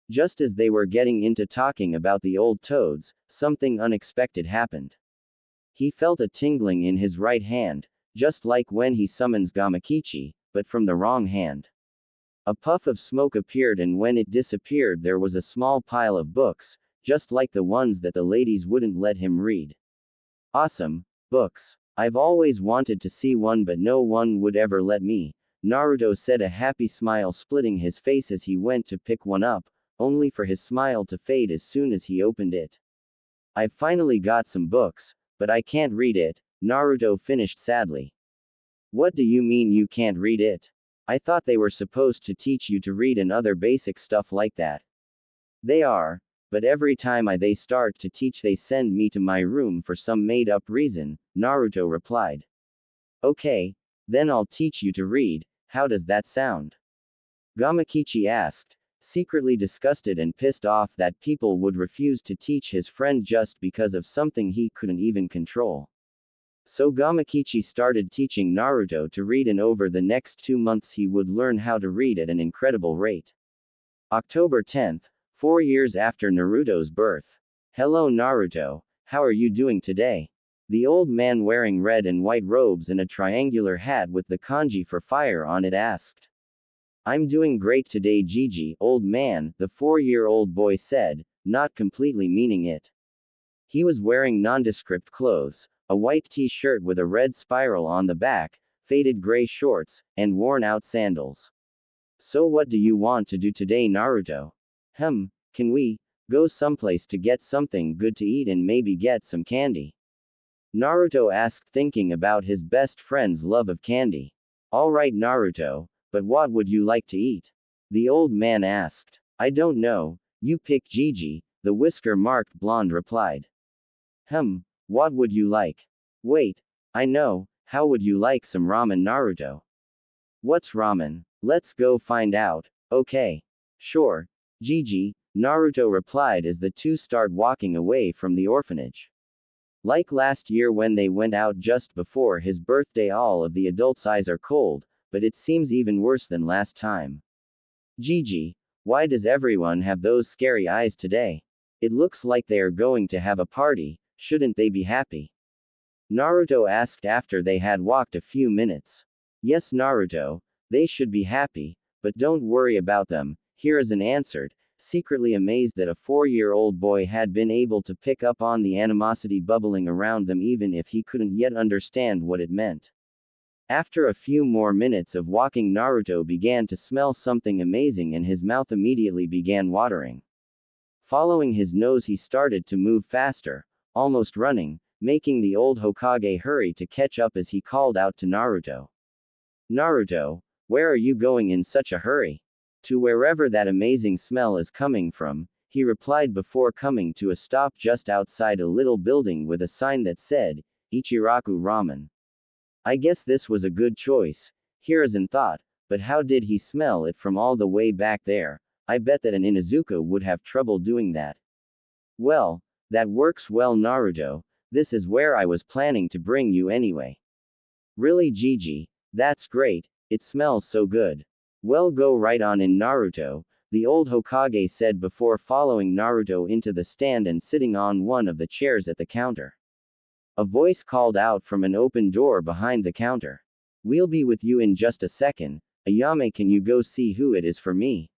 Just as they were getting into talking about the old toads, something unexpected happened. He felt a tingling in his right hand, just like when he summons Gamakichi, but from the wrong hand. A puff of smoke appeared, and when it disappeared there was a small pile of books, just like the ones that the ladies wouldn't let him read. Awesome, books. I've always wanted to see one, but no one would ever let me, Naruto said, a happy smile splitting his face as he went to pick one up, only for his smile to fade as soon as he opened it. I've finally got some books, but I can't read it, Naruto finished sadly. What do you mean you can't read it? I thought they were supposed to teach you to read and other basic stuff like that. They are, but every time they start to teach they send me to my room for some made-up reason, Naruto replied. Okay, then I'll teach you to read. How does that sound? Gamakichi asked, secretly disgusted and pissed off that people would refuse to teach his friend just because of something he couldn't even control. So Gamakichi started teaching Naruto to read, and over the next 2 months he would learn how to read at an incredible rate. October 10th, 4 years after Naruto's birth. Hello Naruto, how are you doing today? The old man wearing red and white robes and a triangular hat with the kanji for fire on it asked. I'm doing great today, Gigi, old man, the 4-year-old boy said, not completely meaning it. He was wearing nondescript clothes, a white t-shirt with a red spiral on the back, faded gray shorts, and worn-out sandals. So what do you want to do today, Naruto? Can we go someplace to get something good to eat and maybe get some candy? Naruto asked, thinking about his best friend's love of candy. Alright, Naruto, but what would you like to eat? The old man asked. I don't know, you pick, Gigi, the whisker-marked blonde replied. What would you like? Wait, I know, how would you like some ramen, Naruto? What's ramen? Let's go find out. Okay. Sure, Gigi, Naruto replied as the two start walking away from the orphanage. Like last year when they went out just before his birthday, all of the adults' eyes are cold, but it seems even worse than last time. Gigi, why does everyone have those scary eyes today? It looks like they are going to have a party, shouldn't they be happy? Naruto asked after they had walked a few minutes. Yes, Naruto, they should be happy, but don't worry about them, Hiruzen answered, secretly amazed that a 4-year-old boy had been able to pick up on the animosity bubbling around them even if he couldn't yet understand what it meant. After a few more minutes of walking, Naruto began to smell something amazing and his mouth immediately began watering. Following his nose, he started to move faster, almost running, making the old Hokage hurry to catch up as he called out to Naruto. Naruto, where are you going in such a hurry? To wherever that amazing smell is coming from, he replied before coming to a stop just outside a little building with a sign that said, Ichiraku Ramen. I guess this was a good choice, Hiruzen thought, but how did he smell it from all the way back there? I bet that an Inuzuka would have trouble doing that. Well, that works well, Naruto, this is where I was planning to bring you anyway. Really, Gigi? That's great, it smells so good. Well, go right on in, Naruto, the old Hokage said before following Naruto into the stand and sitting on one of the chairs at the counter. A voice called out from an open door behind the counter. We'll be with you in just a second, Ayame, can you go see who it is for me?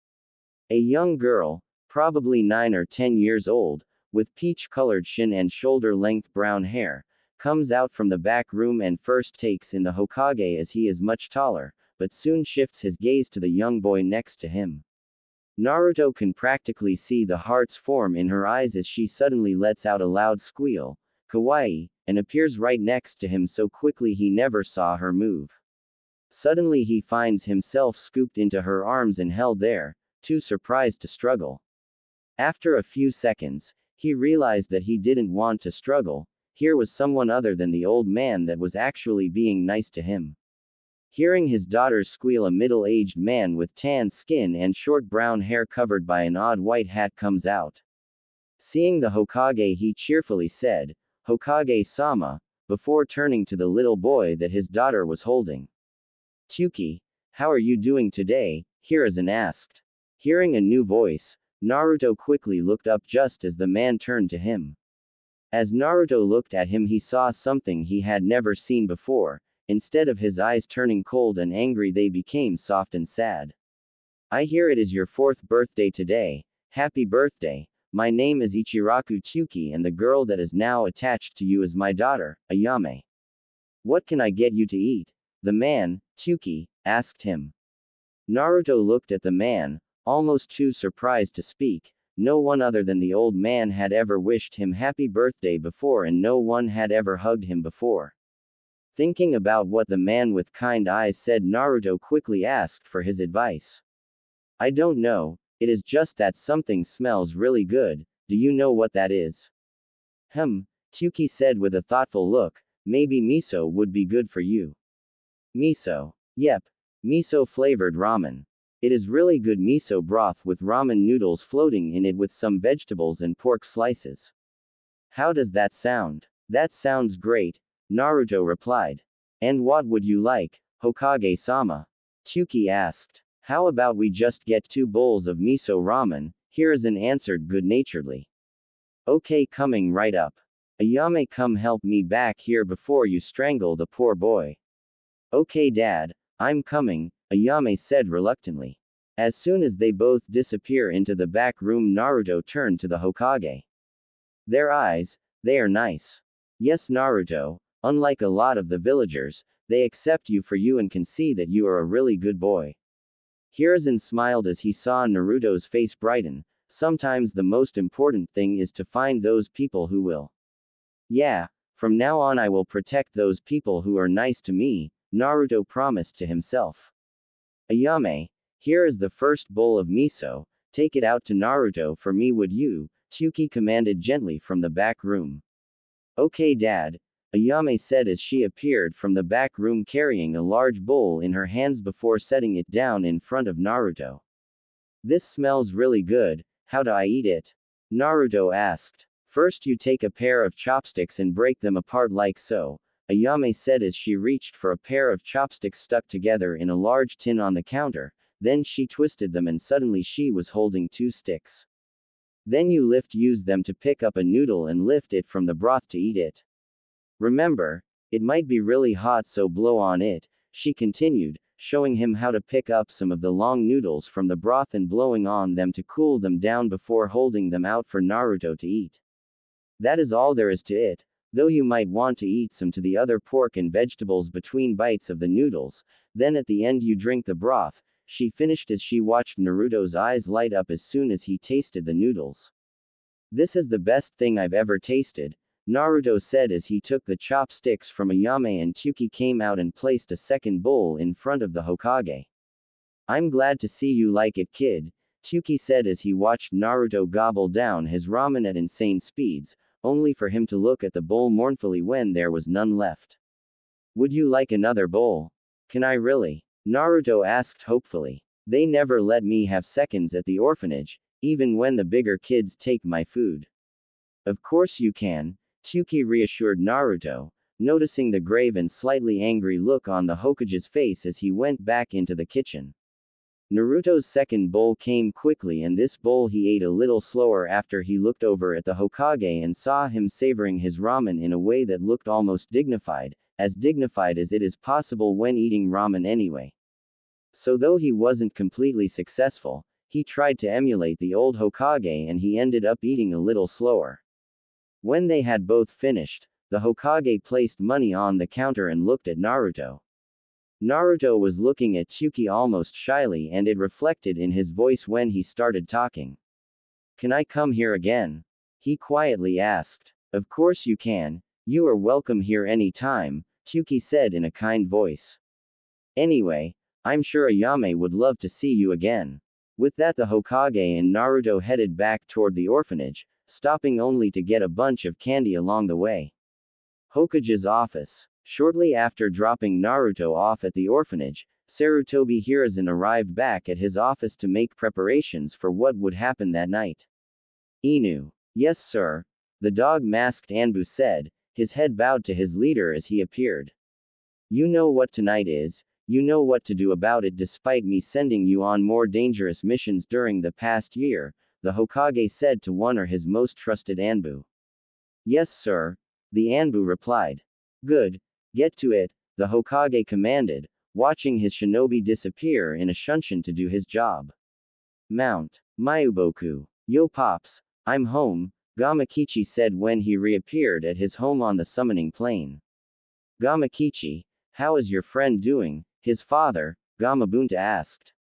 A young girl, probably 9 or 10 years old, with peach-colored shin and shoulder-length brown hair, comes out from the back room and first takes in the Hokage as he is much taller, but soon shifts his gaze to the young boy next to him. Naruto can practically see the hearts form in her eyes as she suddenly lets out a loud squeal, kawaii, and appears right next to him so quickly he never saw her move. Suddenly he finds himself scooped into her arms and held there, too surprised to struggle. After a few seconds, he realized that he didn't want to struggle, here was someone other than the old man that was actually being nice to him. Hearing his daughter squeal, a middle-aged man with tan skin and short brown hair covered by an odd white hat comes out. Seeing the Hokage, he cheerfully said, Hokage-sama, before turning to the little boy that his daughter was holding. Tuki, how are you doing today? Hiruzen asked. Hearing a new voice, Naruto quickly looked up just as the man turned to him. As Naruto looked at him, he saw something he had never seen before. Instead of his eyes turning cold and angry, they became soft and sad. I hear it is your 4th birthday today. Happy birthday. My name is Ichiraku Tuki and the girl that is now attached to you is my daughter, Ayame. What can I get you to eat? The man, Tuki, asked him. Naruto looked at the man, almost too surprised to speak. No one other than the old man had ever wished him happy birthday before, and no one had ever hugged him before. Thinking about what the man with kind eyes said, Naruto quickly asked for his advice. I don't know, it is just that something smells really good, do you know what that is? Tuki said with a thoughtful look, maybe miso would be good for you. Miso. Yep. Miso flavored ramen. It is really good, miso broth with ramen noodles floating in it with some vegetables and pork slices. How does that sound? That sounds great, Naruto replied. And what would you like, Hokage-sama? Tuki asked. How about we just get 2 bowls of miso ramen? Hiruzen answered good-naturedly. Okay, coming right up. Ayame, come help me back here before you strangle the poor boy. Okay, Dad, I'm coming, Ayame said reluctantly. As soon as they both disappear into the back room, Naruto turned to the Hokage. Their eyes, they are nice. Yes, Naruto, unlike a lot of the villagers, they accept you for you and can see that you are a really good boy. Hiruzen smiled as he saw Naruto's face brighten. Sometimes the most important thing is to find those people who will. Yeah, from now on I will protect those people who are nice to me, Naruto promised to himself. Ayame, here is the first bowl of miso, take it out to Naruto for me, would you? Tsuki commanded gently from the back room. Okay, Dad, Ayame said as she appeared from the back room carrying a large bowl in her hands before setting it down in front of Naruto. This smells really good, how do I eat it? Naruto asked. First you take a pair of chopsticks and break them apart like so, Ayame said as she reached for a pair of chopsticks stuck together in a large tin on the counter, then she twisted them and suddenly she was holding 2 sticks. Then you use them to pick up a noodle and lift it from the broth to eat it. Remember, it might be really hot, so blow on it, she continued, showing him how to pick up some of the long noodles from the broth and blowing on them to cool them down before holding them out for Naruto to eat. That is all there is to it, though you might want to eat some to the other pork and vegetables between bites of the noodles, then at the end you drink the broth, she finished as she watched Naruto's eyes light up as soon as he tasted the noodles. This is the best thing I've ever tasted, Naruto said as he took the chopsticks from Ayame and Tsuki came out and placed a second bowl in front of the Hokage. I'm glad to see you like it, kid, Tsuki said as he watched Naruto gobble down his ramen at insane speeds, only for him to look at the bowl mournfully when there was none left. Would you like another bowl? Can I really? Naruto asked hopefully. They never let me have seconds at the orphanage, even when the bigger kids take my food. Of course you can, Tsuki reassured Naruto, noticing the grave and slightly angry look on the Hokage's face as he went back into the kitchen. Naruto's second bowl came quickly, and this bowl he ate a little slower after he looked over at the Hokage and saw him savoring his ramen in a way that looked almost dignified as it is possible when eating ramen anyway. So though he wasn't completely successful, he tried to emulate the old Hokage and he ended up eating a little slower. When they had both finished, the Hokage placed money on the counter and looked at Naruto. Naruto was looking at Tsuki almost shyly, and it reflected in his voice when he started talking. Can I come here again? He quietly asked. Of course you can, you are welcome here any time, Tsuki said in a kind voice. Anyway, I'm sure Ayame would love to see you again. With that, the Hokage and Naruto headed back toward the orphanage, stopping only to get a bunch of candy along the way. Hokage's office. Shortly after dropping Naruto off at the orphanage, Sarutobi Hiruzen arrived back at his office to make preparations for what would happen that night. Inu. Yes, sir. The dog-masked Anbu said, his head bowed to his leader as he appeared. You know what tonight is, you know what to do about it despite me sending you on more dangerous missions during the past year, the Hokage said to one of his most trusted Anbu. Yes, sir. The Anbu replied. Good. Get to it, the Hokage commanded, watching his shinobi disappear in a shunshin to do his job. Mount. Mayuboku. Yo pops, I'm home, Gamakichi said when he reappeared at his home on the summoning plane. Gamakichi, how is your friend doing? His father, Gamabunta asked.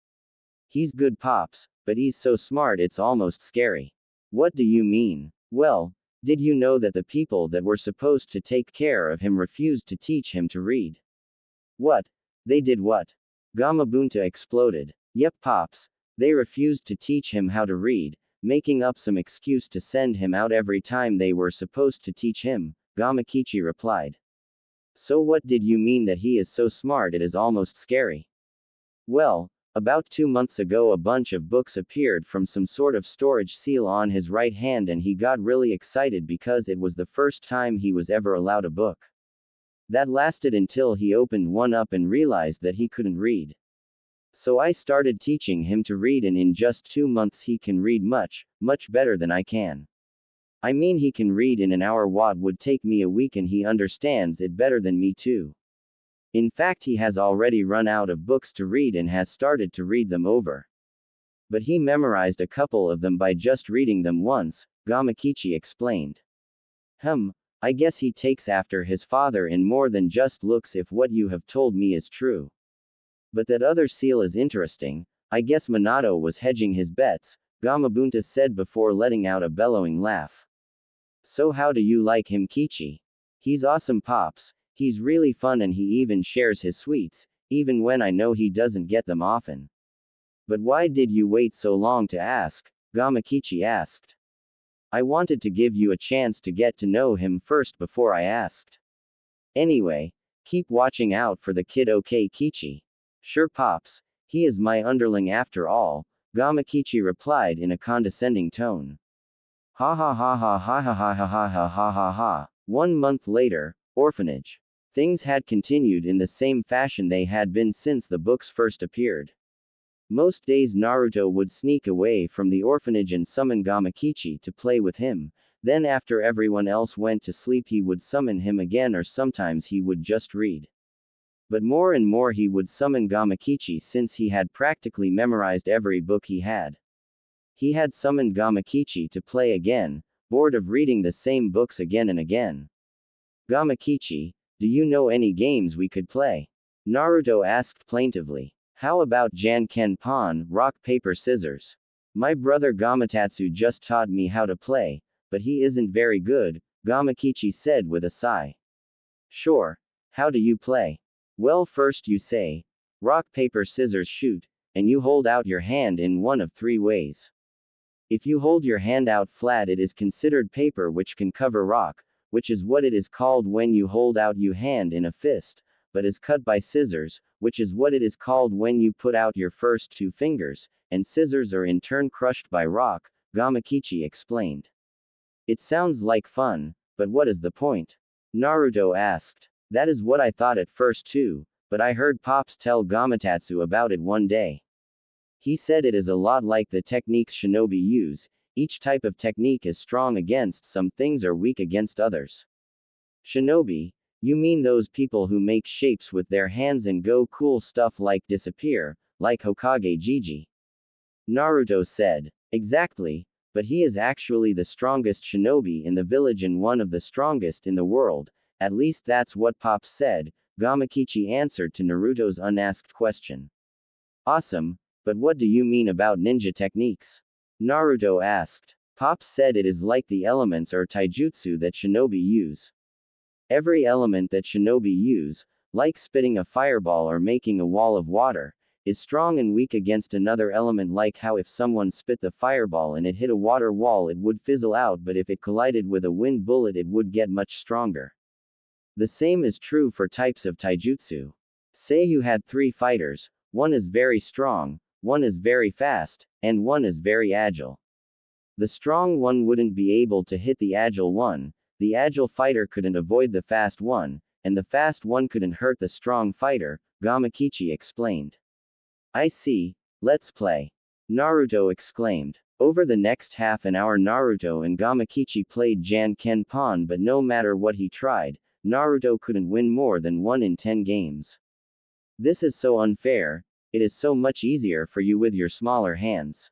He's good, pops, but he's so smart it's almost scary. What do you mean? Well, did you know that the people that were supposed to take care of him refused to teach him to read? What? They did what? Gamabunta exploded. Yep, pops. They refused to teach him how to read, making up some excuse to send him out every time they were supposed to teach him, Gamakichi replied. So what did you mean that he is so smart it is almost scary? Well, about 2 months ago a bunch of books appeared from some sort of storage seal on his right hand and he got really excited because it was the first time he was ever allowed a book. That lasted until he opened one up and realized that he couldn't read. So I started teaching him to read and in just 2 months he can read much, much better than I can. I mean, he can read in an hour what would take me a week, and he understands it better than me too. In fact, he has already run out of books to read and has started to read them over. But he memorized a couple of them by just reading them once, Gamakichi explained. I guess he takes after his father in more than just looks, if what you have told me is true. But that other seal is interesting. I guess Minato was hedging his bets, Gamabunta said before letting out a bellowing laugh. So how do you like him, Kichi? He's awesome, Pops. He's really fun, and he even shares his sweets, even when I know he doesn't get them often. But why did you wait so long to ask? Gamakichi asked. I wanted to give you a chance to get to know him first before I asked. Anyway, keep watching out for the kid, okay, Kichi? Sure, Pops. He is my underling after all, Gamakichi replied in a condescending tone. Ha ha ha ha ha ha ha ha ha ha ha ha ha. 1 month later, orphanage. Things had continued in the same fashion they had been since the books first appeared. Most days Naruto would sneak away from the orphanage and summon Gamakichi to play with him, then after everyone else went to sleep he would summon him again, or sometimes he would just read. But more and more he would summon Gamakichi since he had practically memorized every book he had. He had summoned Gamakichi to play again, bored of reading the same books again and again. Gamakichi, do you know any games we could play? Naruto asked plaintively. How about Janken-Pon, rock paper scissors? My brother Gamatatsu just taught me how to play, but he isn't very good, Gamakichi said with a sigh. Sure. How do you play? Well, first you say, rock paper scissors shoot, and you hold out your hand in one of 3 ways. If you hold your hand out flat, it is considered paper which can cover rock, which is what it is called when you hold out your hand in a fist, but is cut by scissors, which is what it is called when you put out your first 2 fingers, and scissors are in turn crushed by rock, Gamakichi explained. It sounds like fun, but what is the point? Naruto asked. That is what I thought at first too, but I heard Pops tell Gamatatsu about it one day. He said it is a lot like the techniques shinobi use. Each type of technique is strong against some things or weak against others. Shinobi? You mean those people who make shapes with their hands and go cool stuff like disappear, like Hokage Gigi? Naruto said. Exactly, but he is actually the strongest shinobi in the village and one of the strongest in the world, at least that's what Pops said, Gamakichi answered to Naruto's unasked question. Awesome, but what do you mean about ninja techniques? Naruto asked. Pops said it is like the elements or taijutsu that shinobi use. Every element that shinobi use, like spitting a fireball or making a wall of water, is strong and weak against another element, like how if someone spit the fireball and it hit a water wall it would fizzle out, but if it collided with a wind bullet it would get much stronger. The same is true for types of taijutsu. Say you had 3 fighters, one is very strong, one is very fast, and one is very agile. The strong one wouldn't be able to hit the agile one, the agile fighter couldn't avoid the fast one, and the fast one couldn't hurt the strong fighter, Gamakichi explained. I see, let's play. Naruto exclaimed. Over the next half an hour Naruto and Gamakichi played Janken-Pon, but no matter what he tried, Naruto couldn't win more than 1 in 10 games. This is so unfair, it is so much easier for you with your smaller hands.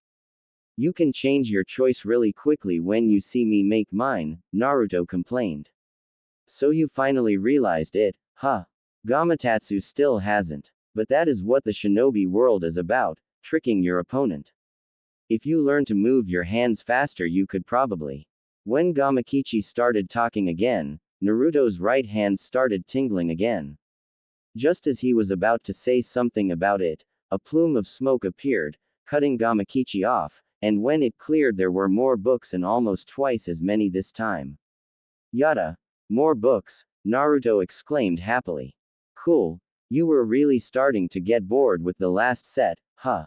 You can change your choice really quickly when you see me make mine, Naruto complained. So you finally realized it, huh? Gamatatsu still hasn't. But that is what the shinobi world is about, tricking your opponent. If you learn to move your hands faster you could probably. When Gamakichi started talking again, Naruto's right hand started tingling again. Just as he was about to say something about it, a plume of smoke appeared, cutting Gamakichi off, and when it cleared there were more books and almost twice as many this time. Yada! More books, Naruto exclaimed happily. Cool, you were really starting to get bored with the last set, huh?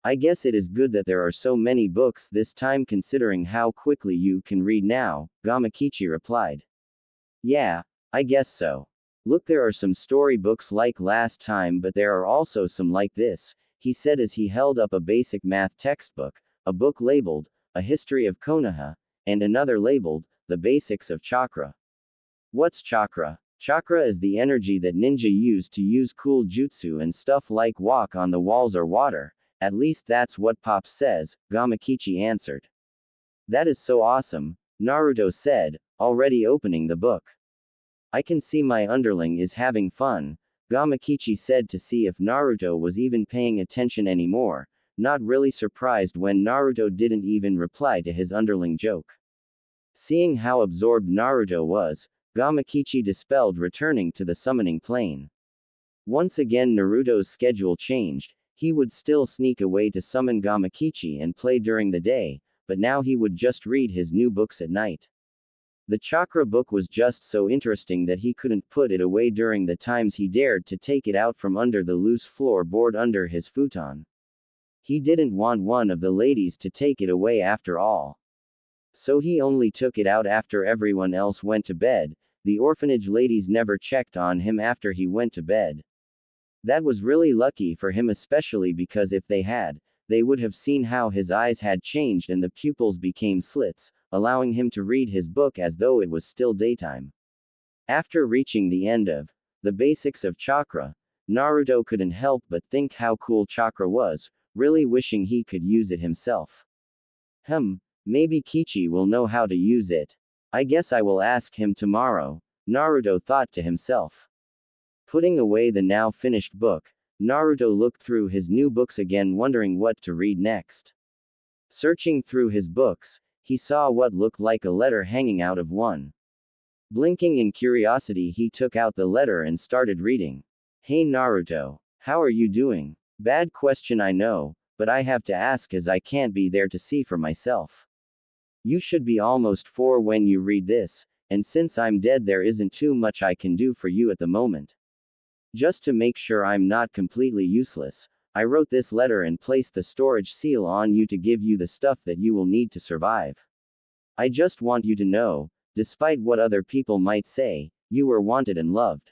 I guess it is good that there are so many books this time considering how quickly you can read now, Gamakichi replied. Yeah, I guess so. Look, there are some story books like last time, but there are also some like this, he said as he held up a basic math textbook, a book labeled, A History of Konoha, and another labeled, The Basics of Chakra. What's chakra? Chakra is the energy that ninja use cool jutsu and stuff like walk on the walls or water. At least that's what Pops says, Gamakichi answered. That is so awesome, Naruto said, already opening the book. I can see my underling is having fun, Gamakichi said to see if Naruto was even paying attention anymore, not really surprised when Naruto didn't even reply to his underling joke. Seeing how absorbed Naruto was, Gamakichi dispelled returning to the summoning plane. Once again Naruto's schedule changed, he would still sneak away to summon Gamakichi and play during the day, but now he would just read his new books at night. The chakra book was just so interesting that he couldn't put it away during the times he dared to take it out from under the loose floorboard under his futon. He didn't want one of the ladies to take it away after all. So he only took it out after everyone else went to bed. The orphanage ladies never checked on him after he went to bed. That was really lucky for him, especially because if they had, they would have seen how his eyes had changed and the pupils became slits, allowing him to read his book as though it was still daytime. After reaching the end of The Basics of Chakra, Naruto couldn't help but think how cool chakra was, really wishing he could use it himself. Maybe Kichi will know how to use it. I guess I will ask him tomorrow, Naruto thought to himself. Putting away the now finished book, Naruto looked through his new books again, wondering what to read next. Searching through his books, he saw what looked like a letter hanging out of one. Blinking in curiosity, he took out the letter and started reading. Hey Naruto, how are you doing? Bad question, I know, but I have to ask as I can't be there to see for myself. You should be almost 4 when you read this, and since I'm dead there isn't too much I can do for you at the moment. Just to make sure I'm not completely useless, I wrote this letter and placed the storage seal on you to give you the stuff that you will need to survive. I just want you to know, despite what other people might say, you were wanted and loved.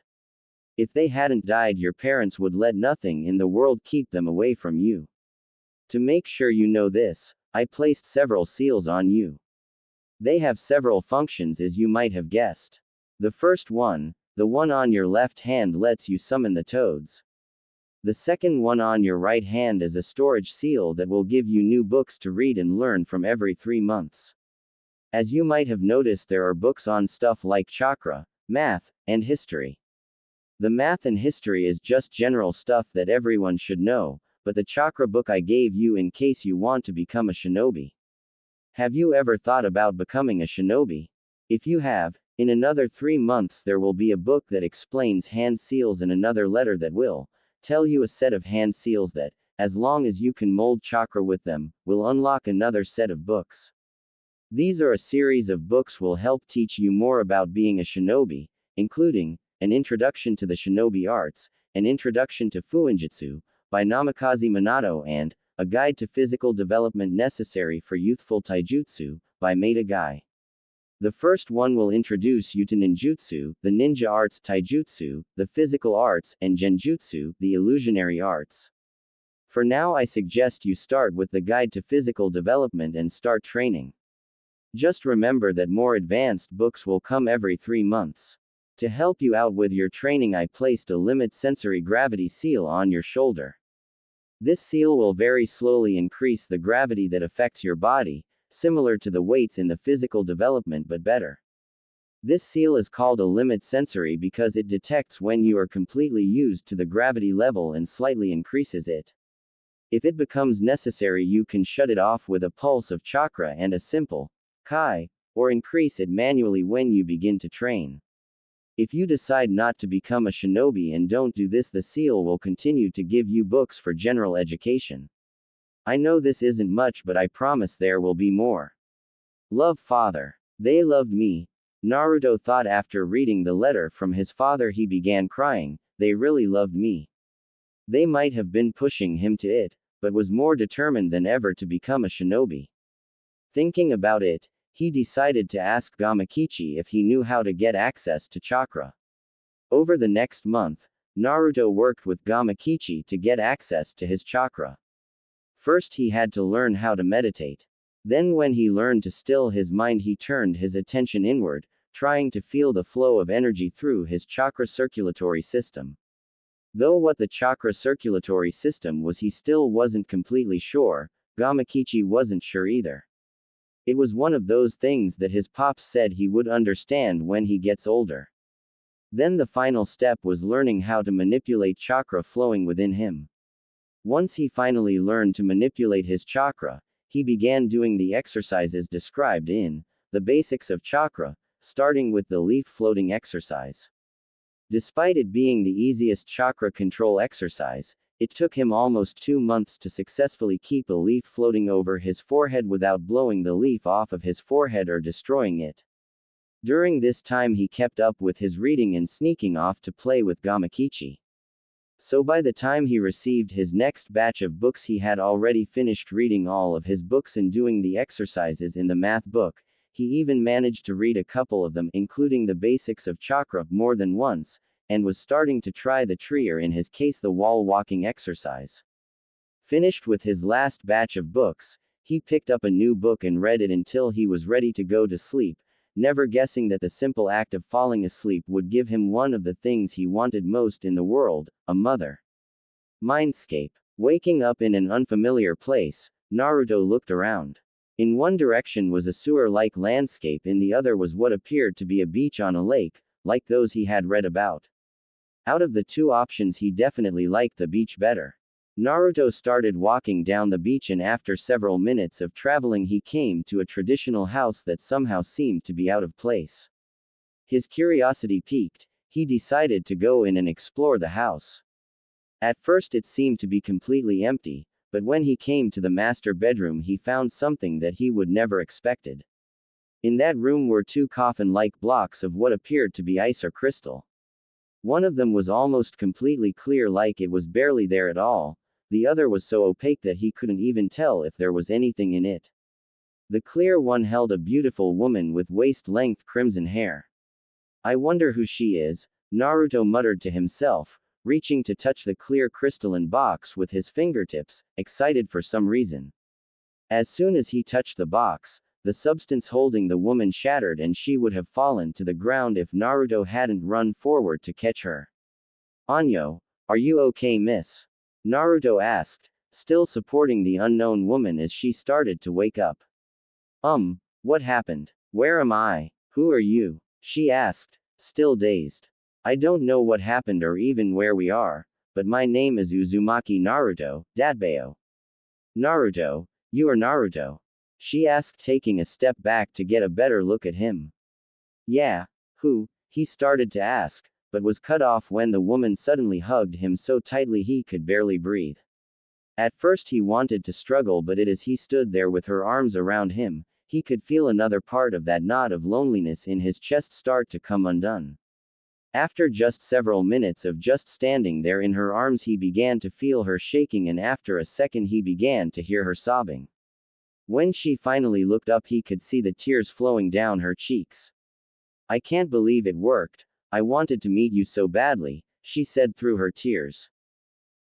If they hadn't died, your parents would let nothing in the world keep them away from you. To make sure you know this, I placed several seals on you. They have several functions, as you might have guessed. The first one, the one on your left hand, lets you summon the toads. The second one on your right hand is a storage seal that will give you new books to read and learn from every 3 months. As you might have noticed, there are books on stuff like chakra, math, and history. The math and history is just general stuff that everyone should know, but the chakra book I gave you in case you want to become a shinobi. Have you ever thought about becoming a shinobi? If you have, in another 3 months there will be a book that explains hand seals and another letter that will tell you a set of hand seals that, as long as you can mold chakra with them, will unlock another set of books. These are a series of books will help teach you more about being a shinobi, including An Introduction to the Shinobi Arts, An Introduction to Fuinjutsu, by Namikaze Minato, and A Guide to Physical Development Necessary for Youthful Taijutsu, by Maeda Guy. The first one will introduce you to ninjutsu, the ninja arts, taijutsu, the physical arts, and genjutsu, the illusionary arts. For now I suggest you start with the Guide to Physical Development and start training. Just remember that more advanced books will come every 3 months. To help you out with your training, I placed a limit sensory gravity seal on your shoulder. This seal will very slowly increase the gravity that affects your body, similar to the weights in the physical development but better. This seal is called a limit sensory because it detects when you are completely used to the gravity level and slightly increases it. If it becomes necessary, you can shut it off with a pulse of chakra and a simple kai, or increase it manually when you begin to train. If you decide not to become a shinobi and don't do this, the seal will continue to give you books for general education. I know this isn't much, but I promise there will be more. Love, Father. They loved me. Naruto thought after reading the letter from his father. He began crying. They really loved me. They might have been pushing him to it, but was more determined than ever to become a shinobi. Thinking about it, he decided to ask Gamakichi if he knew how to get access to chakra. Over the next month, Naruto worked with Gamakichi to get access to his chakra. First he had to learn how to meditate. Then when he learned to still his mind, he turned his attention inward, trying to feel the flow of energy through his chakra circulatory system. Though what the chakra circulatory system was he still wasn't completely sure, Gamakichi wasn't sure either. It was one of those things that his pops said he would understand when he gets older. Then the final step was learning how to manipulate chakra flowing within him. Once he finally learned to manipulate his chakra, he began doing the exercises described in The Basics of Chakra, starting with the leaf floating exercise. Despite it being the easiest chakra control exercise, it took him almost 2 months to successfully keep a leaf floating over his forehead without blowing the leaf off of his forehead or destroying it. During this time he kept up with his reading and sneaking off to play with Gamakichi. So by the time he received his next batch of books he had already finished reading all of his books and doing the exercises in the math book. He even managed to read a couple of them, including The Basics of Chakra, more than once, and was starting to try the tree or in his case the wall walking exercise. Finished with his last batch of books, he picked up a new book and read it until he was ready to go to sleep, never guessing that the simple act of falling asleep would give him one of the things he wanted most in the world, a mother. Mindscape. Waking up in an unfamiliar place, Naruto looked around. In one direction was a sewer-like landscape, in the other was what appeared to be a beach on a lake, like those he had read about. Out of the two options he definitely liked the beach better. Naruto started walking down the beach and after several minutes of traveling he came to a traditional house that somehow seemed to be out of place. His curiosity piqued, he decided to go in and explore the house. At first it seemed to be completely empty, but when he came to the master bedroom he found something that he would never expected. In that room were two coffin-like blocks of what appeared to be ice or crystal. One of them was almost completely clear, like it was barely there at all. The other was so opaque that he couldn't even tell if there was anything in it. The clear one held a beautiful woman with waist-length crimson hair. I wonder who she is, Naruto muttered to himself, reaching to touch the clear crystalline box with his fingertips, excited for some reason. As soon as he touched the box, the substance holding the woman shattered and she would have fallen to the ground if Naruto hadn't run forward to catch her. Anyo, are you okay, miss? Naruto asked, still supporting the unknown woman as she started to wake up. What happened? Where am I? Who are you? She asked, still dazed. I don't know what happened or even where we are, but my name is Uzumaki Naruto, Datbeo. Naruto, you are Naruto? She asked, taking a step back to get a better look at him. Yeah, who? He started to ask, but was cut off when the woman suddenly hugged him so tightly he could barely breathe. At first he wanted to struggle, but as he stood there with her arms around him, he could feel another part of that knot of loneliness in his chest start to come undone. After just several minutes of just standing there in her arms he began to feel her shaking and after a second he began to hear her sobbing. When she finally looked up he could see the tears flowing down her cheeks. I can't believe it worked. I wanted to meet you so badly, she said through her tears.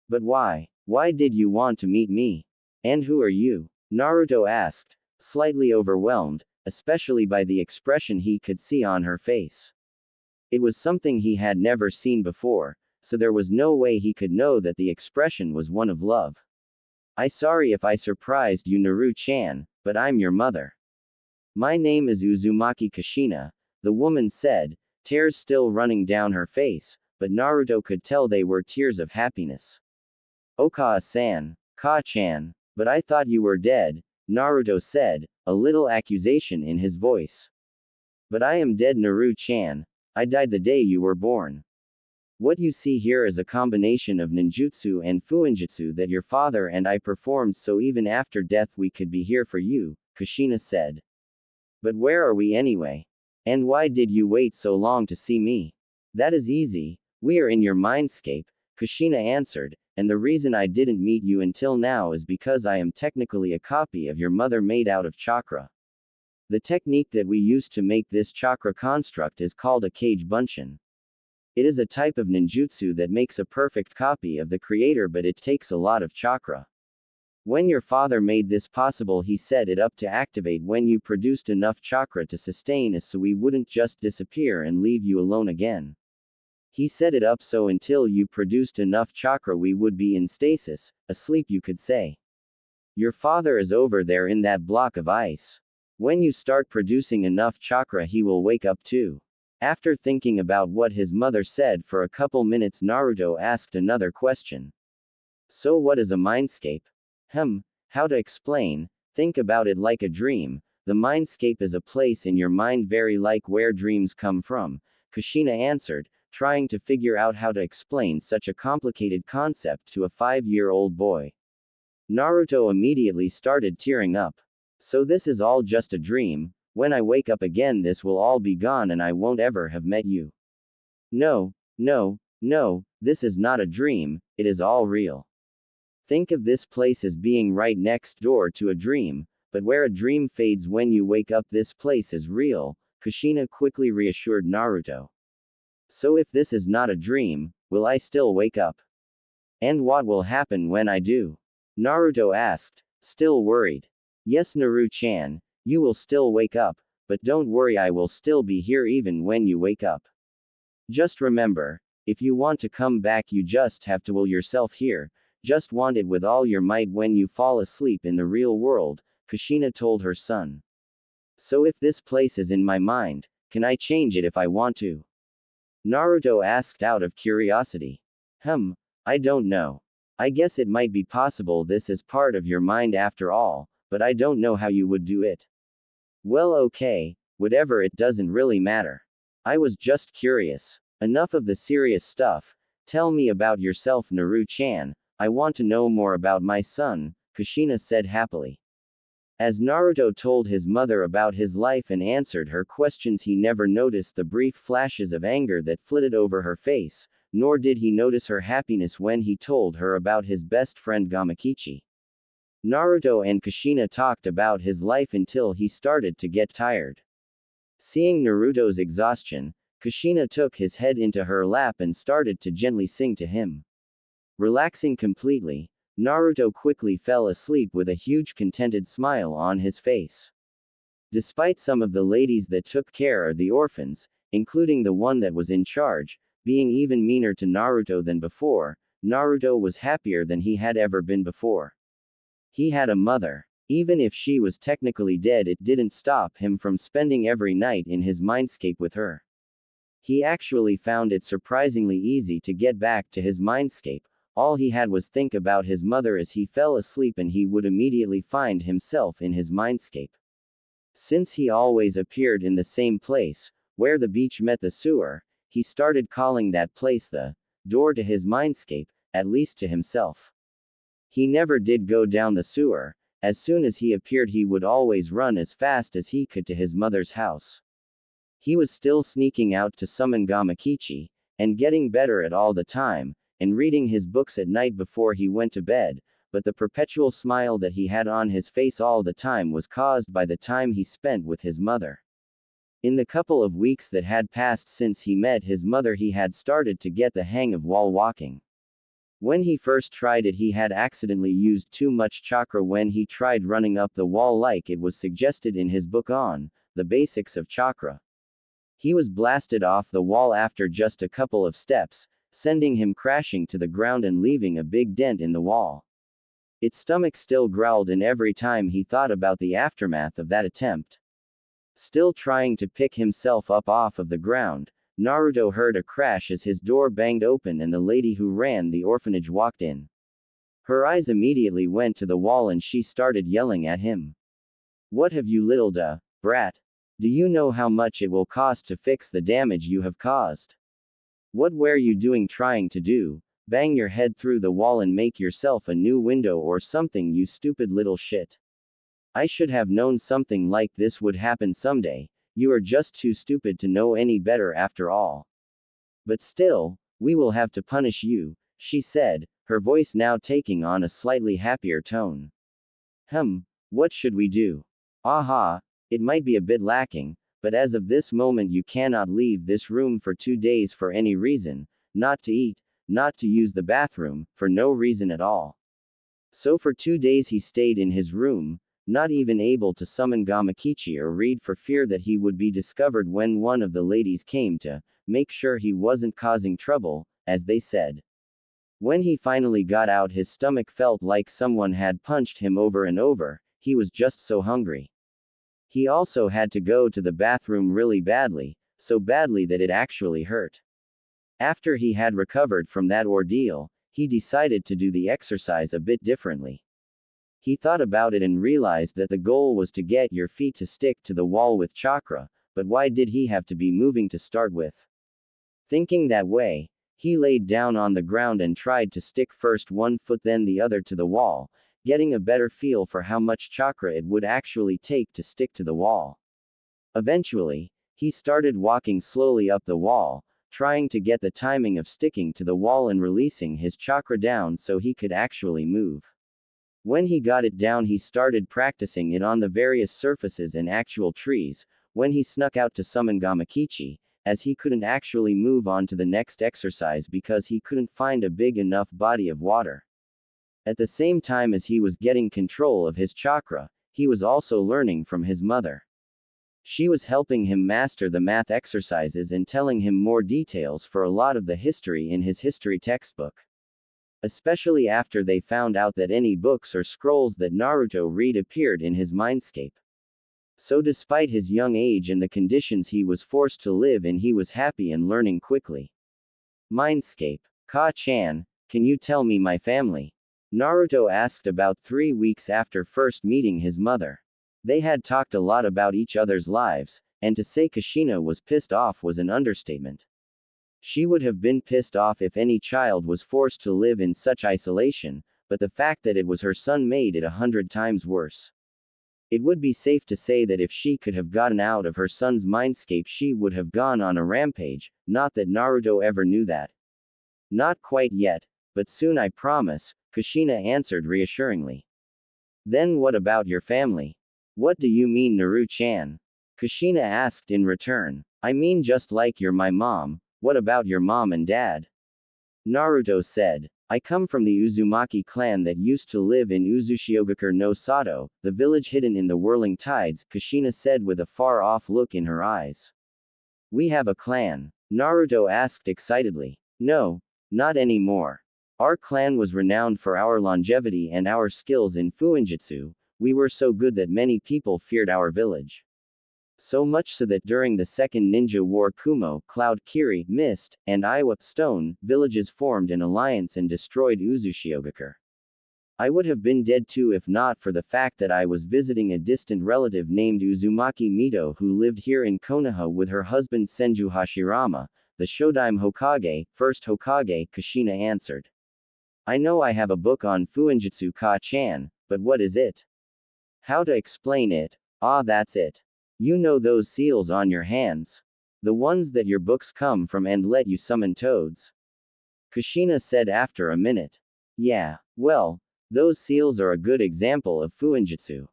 But why? Why did you want to meet me? And who are you? Naruto asked, slightly overwhelmed, especially by the expression he could see on her face. It was something he had never seen before, so there was no way he could know that the expression was one of love. I sorry if I surprised you, Naru-chan, but I'm your mother. My name is Uzumaki Kushina, the woman said, tears still running down her face, but Naruto could tell they were tears of happiness. Oka-san, Ka-chan, but I thought you were dead, Naruto said, a little accusation in his voice. But I am dead, Naru-chan. I died the day you were born. What you see here is a combination of ninjutsu and fuinjutsu that your father and I performed, so even after death we could be here for you, Kushina said. But where are we anyway? And why did you wait so long to see me? That is easy, we are in your mindscape, Kushina answered, and the reason I didn't meet you until now is because I am technically a copy of your mother made out of chakra. The technique that we use to make this chakra construct is called a cage bunshin. It is a type of ninjutsu that makes a perfect copy of the creator, but it takes a lot of chakra. When your father made this possible, he set it up to activate when you produced enough chakra to sustain us so we wouldn't just disappear and leave you alone again. He set it up so until you produced enough chakra we would be in stasis, asleep you could say. Your father is over there in that block of ice. When you start producing enough chakra he will wake up too. After thinking about what his mother said for a couple minutes, Naruto asked another question. So what is a mindscape? How to explain? Think about it like a dream. The mindscape is a place in your mind very like where dreams come from, Kushina answered, trying to figure out how to explain such a complicated concept to a 5-year-old boy. Naruto immediately started tearing up. So this is all just a dream. When I wake up again this will all be gone and I won't ever have met you. No, this is not a dream, it is all real. Think of this place as being right next door to a dream, but where a dream fades when you wake up this place is real, Kushina quickly reassured Naruto. So if this is not a dream, will I still wake up? And what will happen when I do? Naruto asked, still worried. Yes, Naru-chan, you will still wake up, but don't worry, I will still be here even when you wake up. Just remember, if you want to come back you just have to will yourself here, just want it with all your might when you fall asleep in the real world, Kushina told her son. So if this place is in my mind, can I change it if I want to? Naruto asked out of curiosity. I don't know. I guess it might be possible this is part of your mind after all, but I don't know how you would do it. Well, okay, whatever, it doesn't really matter. I was just curious. Enough of the serious stuff. Tell me about yourself, Naru-chan. I want to know more about my son, Kushina said happily. As Naruto told his mother about his life and answered her questions, he never noticed the brief flashes of anger that flitted over her face, nor did he notice her happiness when he told her about his best friend Gamakichi. Naruto and Kushina talked about his life until he started to get tired. Seeing Naruto's exhaustion, Kushina took his head into her lap and started to gently sing to him. Relaxing completely, Naruto quickly fell asleep with a huge contented smile on his face. Despite some of the ladies that took care of the orphans, including the one that was in charge, being even meaner to Naruto than before, Naruto was happier than he had ever been before. He had a mother. Even if she was technically dead, it didn't stop him from spending every night in his mindscape with her. He actually found it surprisingly easy to get back to his mindscape. All he had was think about his mother as he fell asleep and he would immediately find himself in his mindscape. Since he always appeared in the same place, where the beach met the sewer, he started calling that place the door to his mindscape, at least to himself. He never did go down the sewer. As soon as he appeared he would always run as fast as he could to his mother's house. He was still sneaking out to summon Gamakichi, and getting better at all the time, and reading his books at night before he went to bed, but the perpetual smile that he had on his face all the time was caused by the time he spent with his mother. In the couple of weeks that had passed since he met his mother he had started to get the hang of wall walking. When he first tried it he had accidentally used too much chakra when he tried running up the wall like it was suggested in his book on the basics of chakra. He was blasted off the wall after just a couple of steps, sending him crashing to the ground and leaving a big dent in the wall. Its stomach still growled and every time he thought about the aftermath of that attempt. Still trying to pick himself up off of the ground, Naruto heard a crash as his door banged open and the lady who ran the orphanage walked in. Her eyes immediately went to the wall and she started yelling at him. What have you little brat? Do you know how much it will cost to fix the damage you have caused? What were you doing trying to do? Bang your head through the wall and make yourself a new window or something, you stupid little shit. I should have known something like this would happen someday. You are just too stupid to know any better after all. But still, we will have to punish you, she said, her voice now taking on a slightly happier tone. What should we do? Aha, it might be a bit lacking, but as of this moment you cannot leave this room for 2 days for any reason, not to eat, not to use the bathroom, for no reason at all. So for 2 days he stayed in his room, not even able to summon Gamakichi or read for fear that he would be discovered when one of the ladies came to make sure he wasn't causing trouble, as they said. When he finally got out, his stomach felt like someone had punched him over and over, he was just so hungry. He also had to go to the bathroom really badly, so badly that it actually hurt. After he had recovered from that ordeal, he decided to do the exercise a bit differently. He thought about it and realized that the goal was to get your feet to stick to the wall with chakra, but why did he have to be moving to start with? Thinking that way, he laid down on the ground and tried to stick first one foot then the other to the wall, getting a better feel for how much chakra it would actually take to stick to the wall. Eventually, he started walking slowly up the wall, trying to get the timing of sticking to the wall and releasing his chakra down so he could actually move. When he got it down, he started practicing it on the various surfaces and actual trees. When he snuck out to summon Gamakichi, as he couldn't actually move on to the next exercise because he couldn't find a big enough body of water. At the same time as he was getting control of his chakra, he was also learning from his mother. She was helping him master the math exercises and telling him more details for a lot of the history in his history textbook. Especially after they found out that any books or scrolls that Naruto read appeared in his mindscape. So despite his young age and the conditions he was forced to live in, he was happy and learning quickly. Mindscape. Ka-chan, can you tell me my family? Naruto asked about 3 weeks after first meeting his mother. They had talked a lot about each other's lives, and to say Kushina was pissed off was an understatement. She would have been pissed off if any child was forced to live in such isolation, but the fact that it was her son made it 100 times worse. It would be safe to say that if she could have gotten out of her son's mindscape, she would have gone on a rampage, not that Naruto ever knew that. Not quite yet, but soon I promise, Kushina answered reassuringly. Then what about your family? What do you mean, Naru-chan? Kushina asked in return. I mean, just like you're my mom, what about your mom and dad? Naruto said. I come from the Uzumaki clan that used to live in Uzushiogakure no Sato, the village hidden in the whirling tides, Kushina said with a far-off look in her eyes. We have a clan? Naruto asked excitedly. No, not anymore. Our clan was renowned for our longevity and our skills in fuinjutsu. We were so good that many people feared our village. So much so that during the Second Ninja War, Kumo, Cloud Kiri, Mist, and Iwa, Stone, villages formed an alliance and destroyed Uzushiogakure. I would have been dead too if not for the fact that I was visiting a distant relative named Uzumaki Mito who lived here in Konoha with her husband Senju Hashirama, the Shodaime Hokage, first Hokage, Kushina answered. I know I have a book on fuinjutsu, Ka-chan, but what is it? How to explain it? Ah, that's it. You know those seals on your hands? The ones that your books come from and let you summon toads? Kushina said after a minute. Yeah, well, those seals are a good example of fuinjutsu.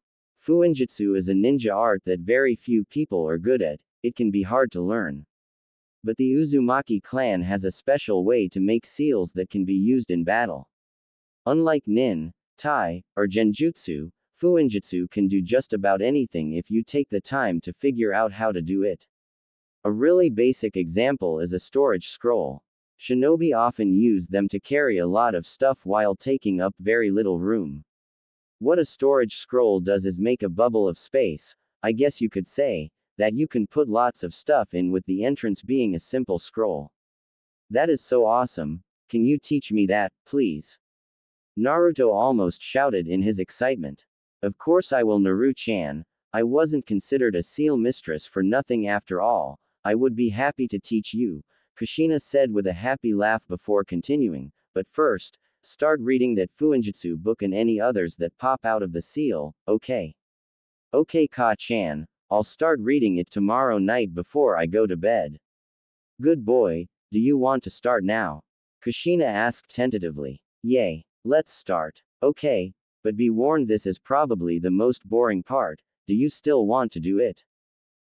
Fuinjutsu is a ninja art that very few people are good at, it can be hard to learn. But the Uzumaki clan has a special way to make seals that can be used in battle. Unlike nin, tai, or genjutsu, fuinjutsu can do just about anything if you take the time to figure out how to do it. A really basic example is a storage scroll. Shinobi often use them to carry a lot of stuff while taking up very little room. What a storage scroll does is make a bubble of space, I guess you could say, that you can put lots of stuff in with the entrance being a simple scroll. That is so awesome, can you teach me that, please? Naruto almost shouted in his excitement. Of course I will, Naru-chan. I wasn't considered a seal mistress for nothing after all. I would be happy to teach you, Kushina said with a happy laugh before continuing, but first, start reading that fuinjutsu book and any others that pop out of the seal, okay? Okay, Ka-chan, I'll start reading it tomorrow night before I go to bed. Good boy, do you want to start now? Kushina asked tentatively. Yay, let's start. Okay. But be warned, this is probably the most boring part. Do you still want to do it?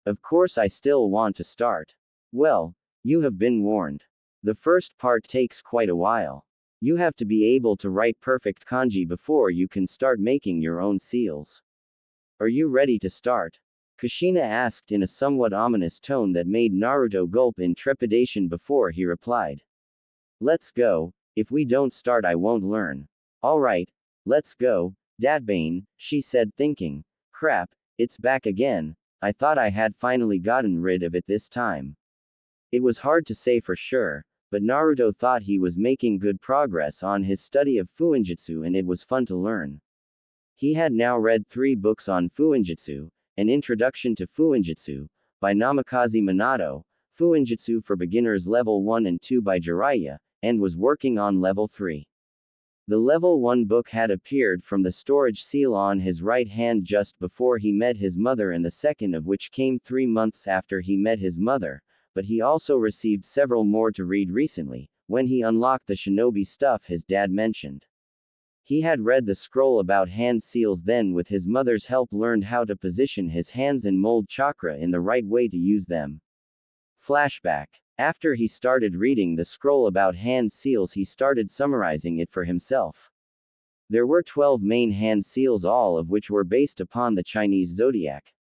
Of course I still want to start. Well, you have been warned. The first part takes quite a while. You have to be able to write perfect kanji before you can start making your own seals. Are you ready to start? Kushina asked in a somewhat ominous tone that made Naruto gulp in trepidation before he replied. Let's go. If we don't start, I won't learn. Alright, let's go, Datbane, she said, thinking. Crap, it's back again. I thought I had finally gotten rid of it this time. It was hard to say for sure, but Naruto thought he was making good progress on his study of Fuinjutsu and it was fun to learn. He had now read 3 books on Fuinjutsu: An Introduction to Fuinjutsu, by Namikaze Minato, Fuinjutsu for Beginners Level 1 and 2 by Jiraiya, and was working on Level 3. The Level 1 book had appeared from the storage seal on his right hand just before he met his mother, and the second of which came 3 months after he met his mother, but he also received several more to read recently, when he unlocked the shinobi stuff his dad mentioned. He had read the scroll about hand seals, then with his mother's help learned how to position his hands and mold chakra in the right way to use them. Flashback. After he started reading the scroll about hand seals, he started summarizing it for himself. There were 12 main hand seals, all of which were based upon the Chinese zodiac.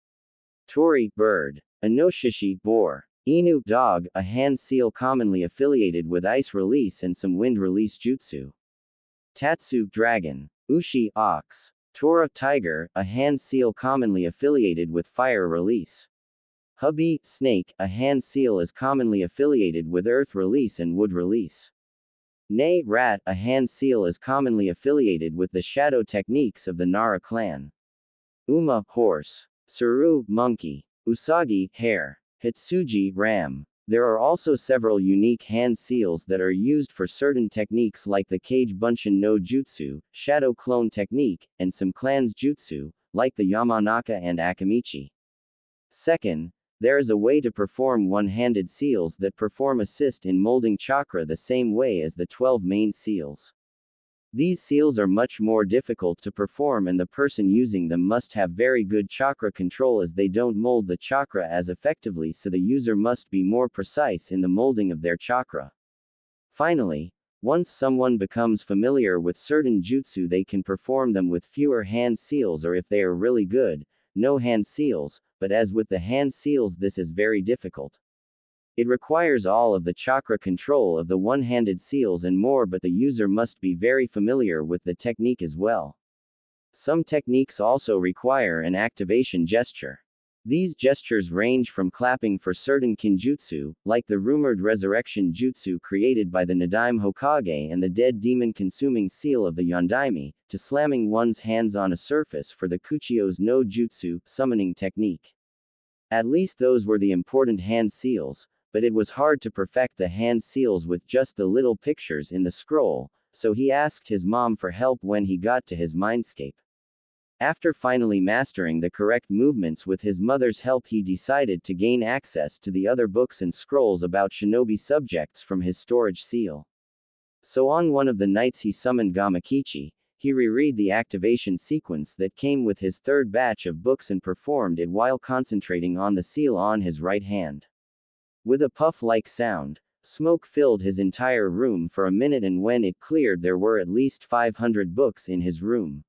Tori, bird. Inoshishi, boar. Inu, dog, a hand seal commonly affiliated with ice release and some wind release jutsu. Tatsu, dragon. Ushi, ox. Tora, tiger, a hand seal commonly affiliated with fire release. Hubby, snake, a hand seal is commonly affiliated with earth release and wood release. Nei, rat, a hand seal is commonly affiliated with the shadow techniques of the Nara clan. Uma, horse. Suru, monkey. Usagi, hare. Hitsuji, ram. There are also several unique hand seals that are used for certain techniques like the Kage Bunshin no Jutsu, Shadow Clone technique, and some clans jutsu, like the Yamanaka and Akamichi. Second, there is a way to perform one-handed seals that perform assist in molding chakra the same way as the 12 main seals. These seals are much more difficult to perform, and the person using them must have very good chakra control, as they don't mold the chakra as effectively, so the user must be more precise in the molding of their chakra. Finally, once someone becomes familiar with certain jutsu, they can perform them with fewer hand seals, or if they are really good, no hand seals, but as with the hand seals, this is very difficult. It requires all of the chakra control of the one-handed seals and more, but the user must be very familiar with the technique as well. Some techniques also require an activation gesture. These gestures range from clapping for certain kinjutsu, like the rumored resurrection jutsu created by the Nadaime Hokage and the dead demon consuming seal of the Yondaime, to slamming one's hands on a surface for the Kuchio's no jutsu, summoning technique. At least those were the important hand seals, but it was hard to perfect the hand seals with just the little pictures in the scroll, so he asked his mom for help when he got to his mindscape. After finally mastering the correct movements with his mother's help, he decided to gain access to the other books and scrolls about shinobi subjects from his storage seal. So on one of the nights he summoned Gamakichi, he reread the activation sequence that came with his third batch of books and performed it while concentrating on the seal on his right hand. With a puff-like sound, smoke filled his entire room for a minute, and when it cleared there were at least 500 books in his room.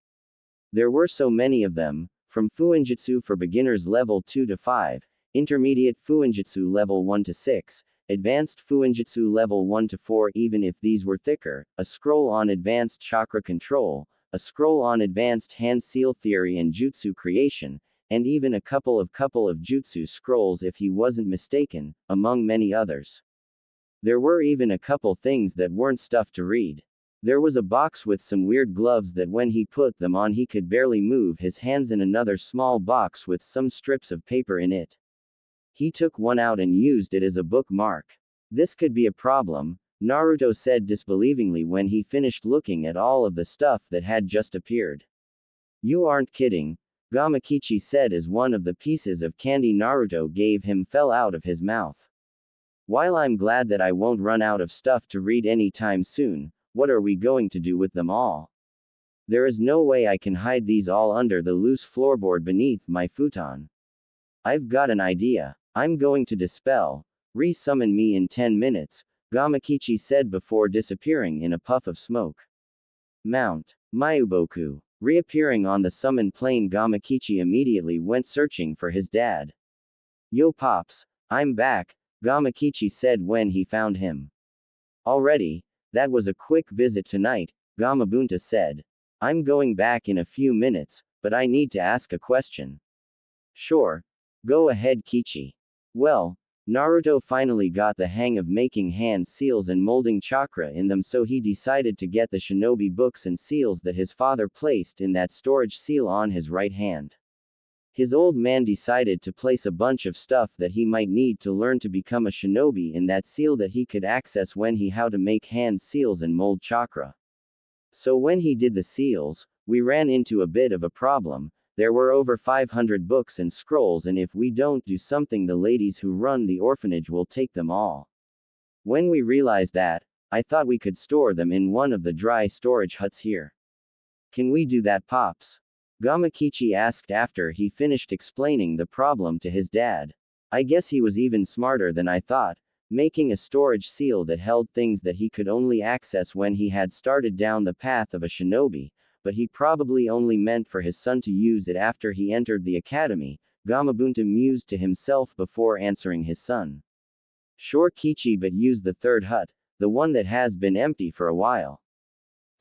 There were so many of them, from Fuinjutsu for Beginners Level 2 to 5, Intermediate Fuinjutsu Level 1 to 6, Advanced Fuinjutsu Level 1 to 4, even if these were thicker, a scroll on Advanced Chakra Control, a scroll on Advanced Hand Seal Theory and Jutsu Creation, and even a couple of jutsu scrolls if he wasn't mistaken, among many others. There were even a couple things that weren't stuff to read. There was a box with some weird gloves that when he put them on he could barely move his hands, and another small box with some strips of paper in it. He took one out and used it as a bookmark. This could be a problem, Naruto said disbelievingly when he finished looking at all of the stuff that had just appeared. You aren't kidding, Gamakichi said as one of the pieces of candy Naruto gave him fell out of his mouth. While I'm glad that I won't run out of stuff to read any time soon, what are we going to do with them all? There is no way I can hide these all under the loose floorboard beneath my futon. I've got an idea. I'm going to dispel, re-summon me in 10 minutes, Gamakichi said before disappearing in a puff of smoke. Mount Mayuboku. Reappearing on the summon plane, Gamakichi immediately went searching for his dad. Yo Pops, I'm back, Gamakichi said when he found him. Already? That was a quick visit tonight, Gamabunta said. I'm going back in a few minutes, but I need to ask a question. Sure. Go ahead, Kichi. Well, Naruto finally got the hang of making hand seals and molding chakra in them, so he decided to get the shinobi books and seals that his father placed in that storage seal on his right hand. His old man decided to place a bunch of stuff that he might need to learn to become a shinobi in that seal that he could access when he how to make hand seals and mold chakra. So when he did the seals, we ran into a bit of a problem. There were over 500 books and scrolls, and if we don't do something, the ladies who run the orphanage will take them all. When we realized that, I thought we could store them in one of the dry storage huts here. Can we do that, Pops? Gamakichi asked after he finished explaining the problem to his dad. I guess he was even smarter than I thought, making a storage seal that held things that he could only access when he had started down the path of a shinobi, but he probably only meant for his son to use it after he entered the academy, Gamabunta mused to himself before answering his son. Sure, Kichi, but use the third hut, the one that has been empty for a while.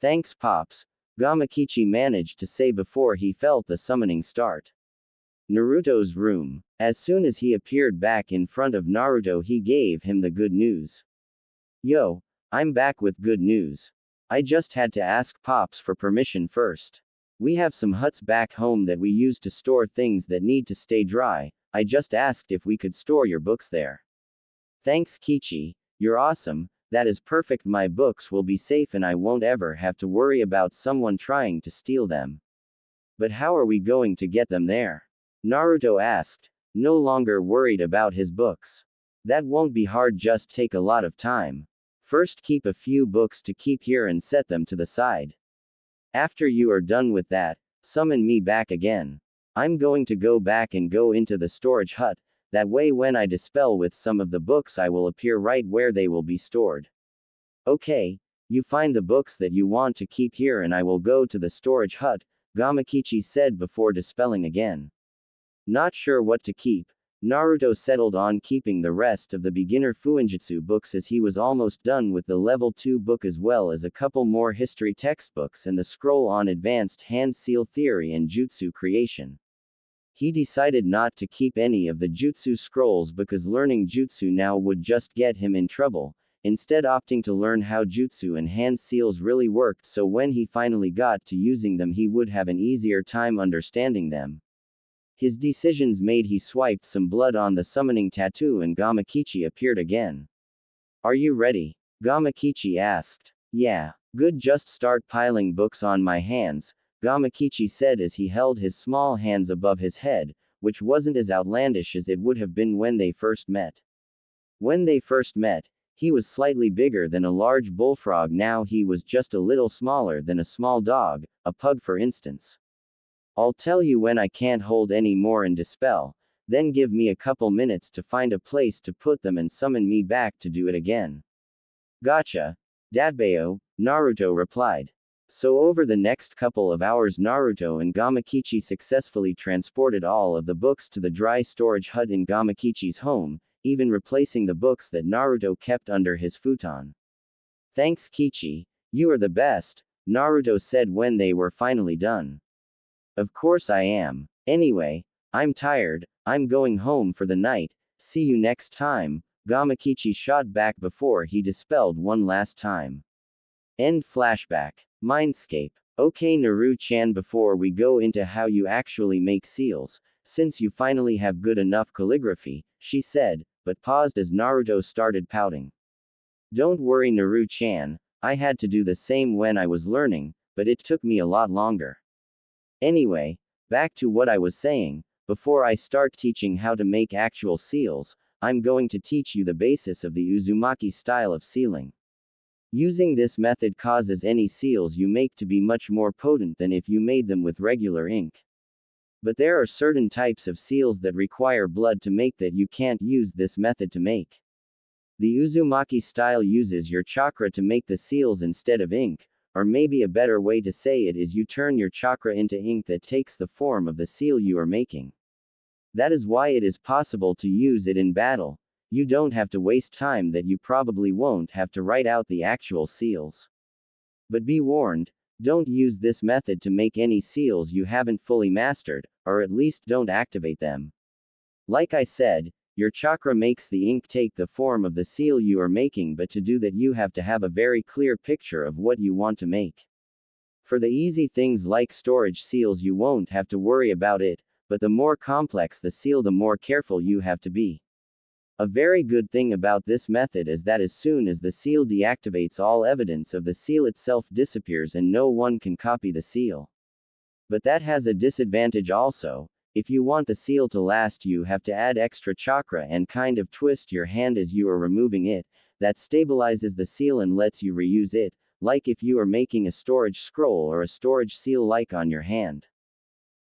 Thanks, Pops, Gamakichi managed to say before he felt the summoning start. Naruto's room. As soon as he appeared back in front of Naruto, he gave him the good news. Yo, I'm back with good news. I just had to ask Pops for permission first. We have some huts back home that we use to store things that need to stay dry. I just asked if we could store your books there. Thanks, Kichi. You're awesome. That is perfect. My books will be safe and I won't ever have to worry about someone trying to steal them. But how are we going to get them there? Naruto asked, no longer worried about his books. That won't be hard, just take a lot of time. First, keep a few books to keep here and set them to the side. After you are done with that, summon me back again. I'm going to go back and go into the storage hut. That way when I dispel with some of the books, I will appear right where they will be stored. Okay, you find the books that you want to keep here and I will go to the storage hut, Gamakichi said before dispelling again. Not sure what to keep, Naruto settled on keeping the rest of the beginner Fuinjutsu books, as he was almost done with the level 2 book, as well as a couple more history textbooks and the scroll on advanced hand seal theory and jutsu creation. He decided not to keep any of the jutsu scrolls because learning jutsu now would just get him in trouble, instead opting to learn how jutsu and hand seals really worked, so when he finally got to using them he would have an easier time understanding them. His decisions made, he swiped some blood on the summoning tattoo and Gamakichi appeared again. Are you ready? Gamakichi asked. Yeah. Good, just start piling books on my hands, Gamakichi said as he held his small hands above his head, which wasn't as outlandish as it would have been when they first met. When they first met, he was slightly bigger than a large bullfrog. Now he was just a little smaller than a small dog, a pug for instance. I'll tell you when I can't hold any more and dispel, then give me a couple minutes to find a place to put them and summon me back to do it again. Gotcha. Datbeo, Naruto replied. So over the next couple of hours, Naruto and Gamakichi successfully transported all of the books to the dry storage hut in Gamakichi's home, even replacing the books that Naruto kept under his futon. Thanks, Kichi. You are the best, Naruto said when they were finally done. Of course I am. Anyway, I'm tired, I'm going home for the night, see you next time, Gamakichi shot back before he dispelled one last time. End flashback. Mindscape. Okay, Naru-chan, before we go into how you actually make seals, since you finally have good enough calligraphy, she said, but paused as Naruto started pouting. Don't worry, Naru-chan, I had to do the same when I was learning, but it took me a lot longer. Anyway, back to what I was saying, before I start teaching how to make actual seals, I'm going to teach you the basis of the Uzumaki style of sealing. Using this method causes any seals you make to be much more potent than if you made them with regular ink. But there are certain types of seals that require blood to make that you can't use this method to make. The Uzumaki style uses your chakra to make the seals instead of ink, or maybe a better way to say it is you turn your chakra into ink that takes the form of the seal you are making. That is why it is possible to use it in battle. You don't have to waste time that you probably won't have to write out the actual seals. But be warned, don't use this method to make any seals you haven't fully mastered, or at least don't activate them. Like I said, your chakra makes the ink take the form of the seal you are making, but to do that you have to have a very clear picture of what you want to make. For the easy things like storage seals you won't have to worry about it, but the more complex the seal the more careful you have to be. A very good thing about this method is that as soon as the seal deactivates, all evidence of the seal itself disappears and no one can copy the seal. But that has a disadvantage also. If you want the seal to last, you have to add extra chakra and kind of twist your hand as you are removing it. That stabilizes the seal and lets you reuse it, like if you are making a storage scroll or a storage seal like on your hand.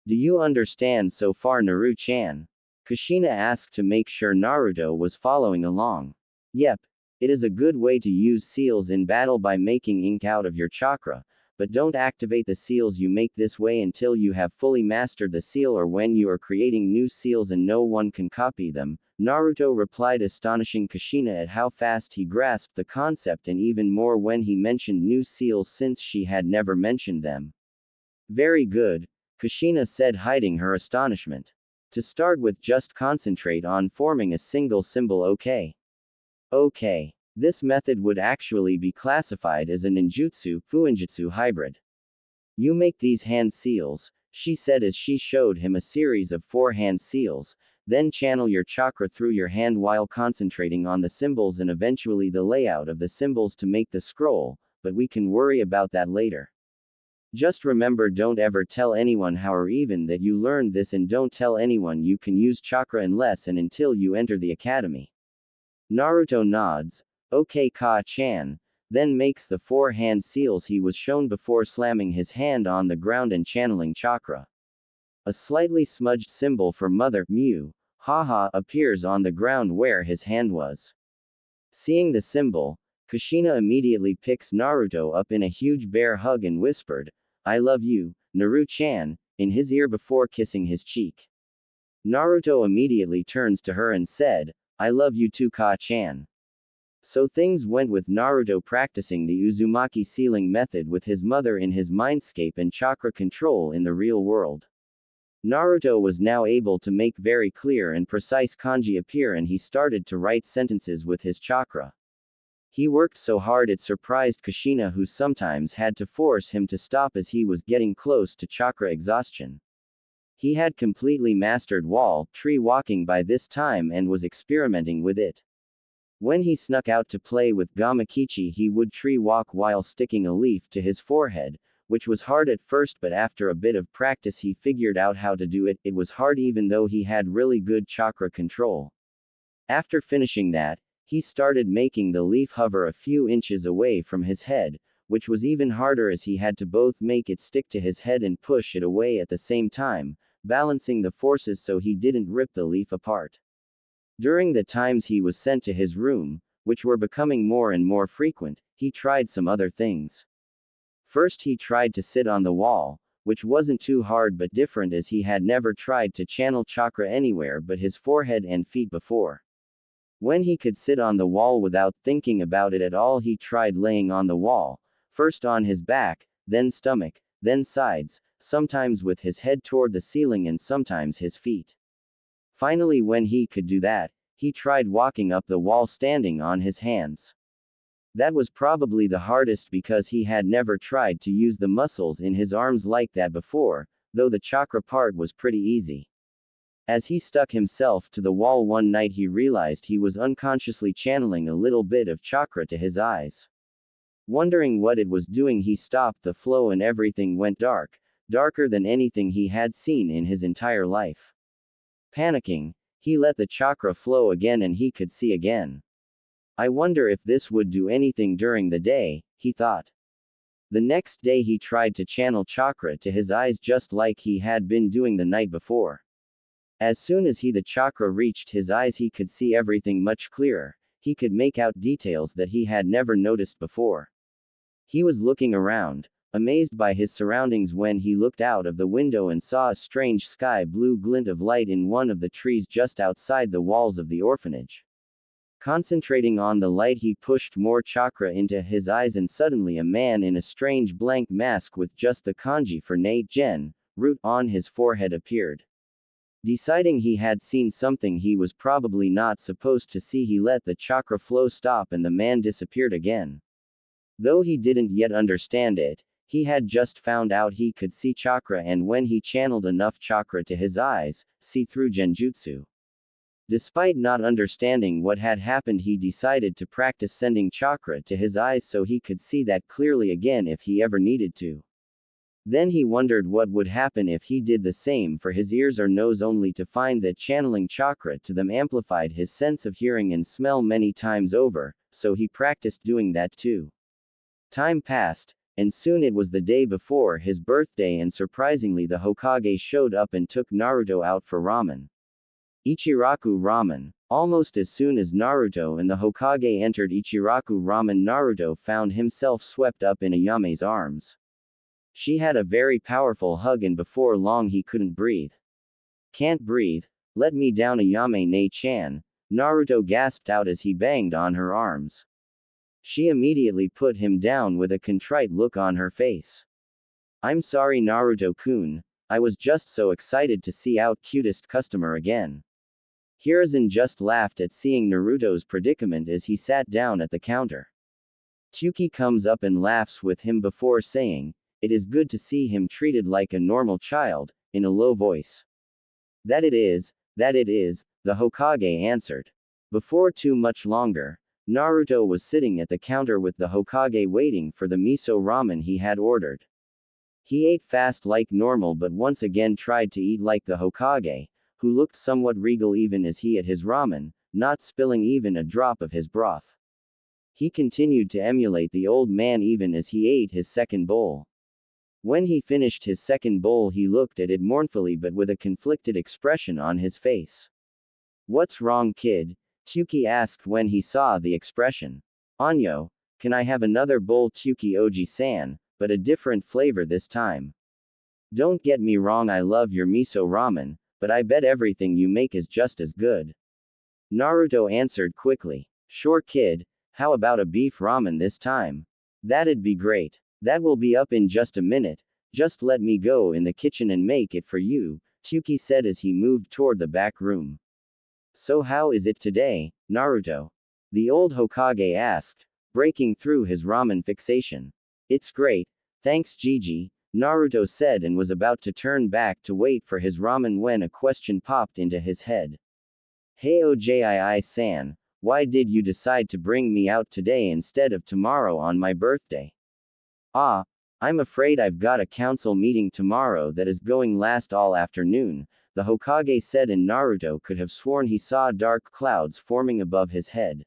Do you understand so far, Naru-chan? Kushina asked to make sure Naruto was following along. Yep. It is a good way to use seals in battle by making ink out of your chakra, but don't activate the seals you make this way until you have fully mastered the seal or when you are creating new seals and no one can copy them, Naruto replied, astonishing Kushina at how fast he grasped the concept, and even more when he mentioned new seals since she had never mentioned them. Very good, Kushina said, hiding her astonishment. To start with, just concentrate on forming a single symbol, okay? Okay. This method would actually be classified as a ninjutsu, fuinjutsu hybrid. You make these hand seals, she said as she showed him a series of 4 hand seals, then channel your chakra through your hand while concentrating on the symbols and eventually the layout of the symbols to make the scroll, but we can worry about that later. Just remember, don't ever tell anyone how or even that you learned this, and don't tell anyone you can use chakra unless and until you enter the academy. Naruto nods. Okay, Ka-chan, then makes the 4 hand seals he was shown before, slamming his hand on the ground and channeling chakra. A slightly smudged symbol for Mother, Mew, haha, appears on the ground where his hand was. Seeing the symbol, Kushina immediately picks Naruto up in a huge bear hug and whispered, "I love you, Naru-chan," in his ear before kissing his cheek. Naruto immediately turns to her and said, "I love you too, Ka-chan." So things went with Naruto practicing the Uzumaki sealing method with his mother in his mindscape and chakra control in the real world. Naruto was now able to make very clear and precise kanji appear, and he started to write sentences with his chakra. He worked so hard it surprised Kushina, who sometimes had to force him to stop as he was getting close to chakra exhaustion. He had completely mastered wall tree walking by this time and was experimenting with it. When he snuck out to play with Gamakichi, he would tree walk while sticking a leaf to his forehead, which was hard at first, but after a bit of practice he figured out how to do it. It was hard even though he had really good chakra control. After finishing that, he started making the leaf hover a few inches away from his head, which was even harder as he had to both make it stick to his head and push it away at the same time, balancing the forces so he didn't rip the leaf apart. During the times he was sent to his room, which were becoming more and more frequent, he tried some other things. First he tried to sit on the wall, which wasn't too hard but different as he had never tried to channel chakra anywhere but his forehead and feet before. When he could sit on the wall without thinking about it at all, he tried laying on the wall, first on his back, then stomach, then sides, sometimes with his head toward the ceiling and sometimes his feet. Finally, when he could do that, he tried walking up the wall standing on his hands. That was probably the hardest because he had never tried to use the muscles in his arms like that before, though the chakra part was pretty easy. As he stuck himself to the wall one night, he realized he was unconsciously channeling a little bit of chakra to his eyes. Wondering what it was doing, he stopped the flow and everything went dark, darker than anything he had seen in his entire life. Panicking, he let the chakra flow again and he could see again. I wonder if this would do anything during the day, he thought. The next day he tried to channel chakra to his eyes just like he had been doing the night before. As soon as the chakra reached his eyes, he could see everything much clearer. he could make out details that he had never noticed before. He was looking around, amazed by his surroundings when he looked out of the window and saw a strange sky blue glint of light in one of the trees just outside the walls of the orphanage. Concentrating on the light, he pushed more chakra into his eyes, and suddenly a man in a strange blank mask with just the kanji for Nei Gen, root on his forehead appeared. Deciding he had seen something he was probably not supposed to see, he let the chakra flow stop and the man disappeared again. Though he didn't yet understand it, he had just found out he could see chakra, and when he channeled enough chakra to his eyes, see through genjutsu. Despite not understanding what had happened, he decided to practice sending chakra to his eyes so he could see that clearly again if he ever needed to. Then he wondered what would happen if he did the same for his ears or nose, only to find that channeling chakra to them amplified his sense of hearing and smell many times over, so he practiced doing that too. Time passed, and soon it was the day before his birthday, and surprisingly the Hokage showed up and took Naruto out for ramen. Ichiraku ramen. Almost as soon as Naruto and the Hokage entered Ichiraku ramen, Naruto found himself swept up in Ayame's arms. She had a very powerful hug, and before long he couldn't breathe. "Can't breathe? Let me down, Ayame Nei-chan," Naruto gasped out as he banged on her arms. She immediately put him down with a contrite look on her face. "I'm sorry, Naruto-kun, I was just so excited to see out cutest customer again." Hiruzen just laughed at seeing Naruto's predicament as he sat down at the counter. Tsuki comes up and laughs with him before saying, "It is good to see him treated like a normal child," in a low voice. That it is, the Hokage answered. Before too much longer, Naruto was sitting at the counter with the Hokage waiting for the miso ramen he had ordered. He ate fast like normal, but once again tried to eat like the Hokage, who looked somewhat regal even as he ate his ramen, not spilling even a drop of his broth. He continued to emulate the old man even as he ate his second bowl. When he finished his second bowl, he looked at it mournfully but with a conflicted expression on his face. "What's wrong, kid?" Tsuki asked when he saw the expression. "Anyo, can I have another bowl?" Tsuki Oji-san, but a different flavor this time. "Don't get me wrong, I love your miso ramen, but I bet everything you make is just as good." Naruto answered quickly. "Sure, kid, how about a beef ramen this time? That'd be great. That will be up in just a minute, just let me go in the kitchen and make it for you," Tsuki said as he moved toward the back room. "So how is it today, Naruto?" the old Hokage asked, breaking through his ramen fixation. "It's great, thanks Gigi," Naruto said, and was about to turn back to wait for his ramen when a question popped into his head. "Hey Ojii-san, why did you decide to bring me out today instead of tomorrow on my birthday?" "Ah, I'm afraid I've got a council meeting tomorrow that is going last all afternoon," the Hokage said, and Naruto could have sworn he saw dark clouds forming above his head.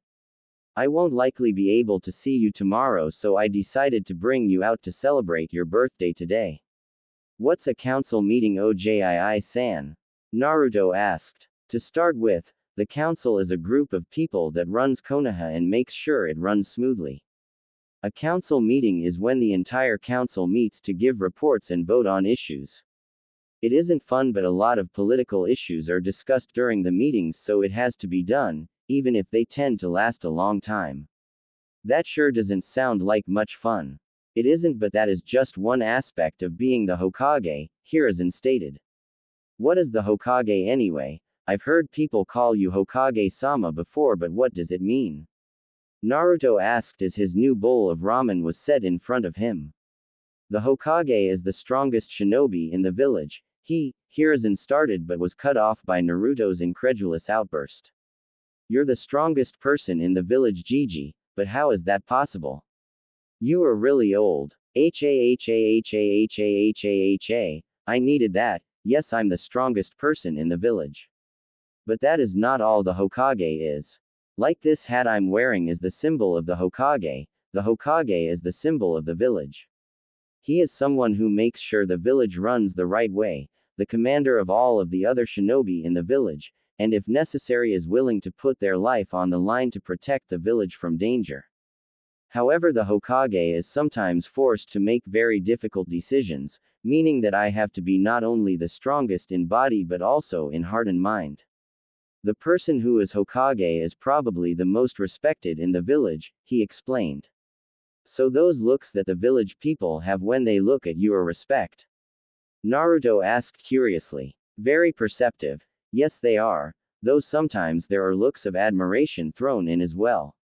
"I won't likely be able to see you tomorrow, so I decided to bring you out to celebrate your birthday today." "What's a council meeting, Ojii-san?" Naruto asked. "To start with, the council is a group of people that runs Konoha and makes sure it runs smoothly. A council meeting is when the entire council meets to give reports and vote on issues. It isn't fun, but a lot of political issues are discussed during the meetings, so it has to be done, even if they tend to last a long time." "That sure doesn't sound like much fun." "It isn't, but that is just one aspect of being the Hokage," Hiruzen stated. "What is the Hokage anyway? I've heard people call you Hokage-sama before, but what does it mean?" Naruto asked as his new bowl of ramen was set in front of him. "The Hokage is the strongest shinobi in the village," Hiruzen started but was cut off by Naruto's incredulous outburst. "You're the strongest person in the village, Gigi, but how is that possible? You are really old. I needed that. Yes, I'm the strongest person in the village. But that is not all the Hokage is. Like this hat I'm wearing is the symbol of the Hokage is the symbol of the village. He is someone who makes sure the village runs the right way, the commander of all of the other shinobi in the village, and if necessary is willing to put their life on the line to protect the village from danger. However, the Hokage is sometimes forced to make very difficult decisions, meaning that I have to be not only the strongest in body but also in heart and mind. The person who is Hokage is probably the most respected in the village, he explained. So those looks that the village people have when they look at you are respect? Naruto asked curiously. Very perceptive. Yes, they are, though sometimes there are looks of admiration thrown in as well.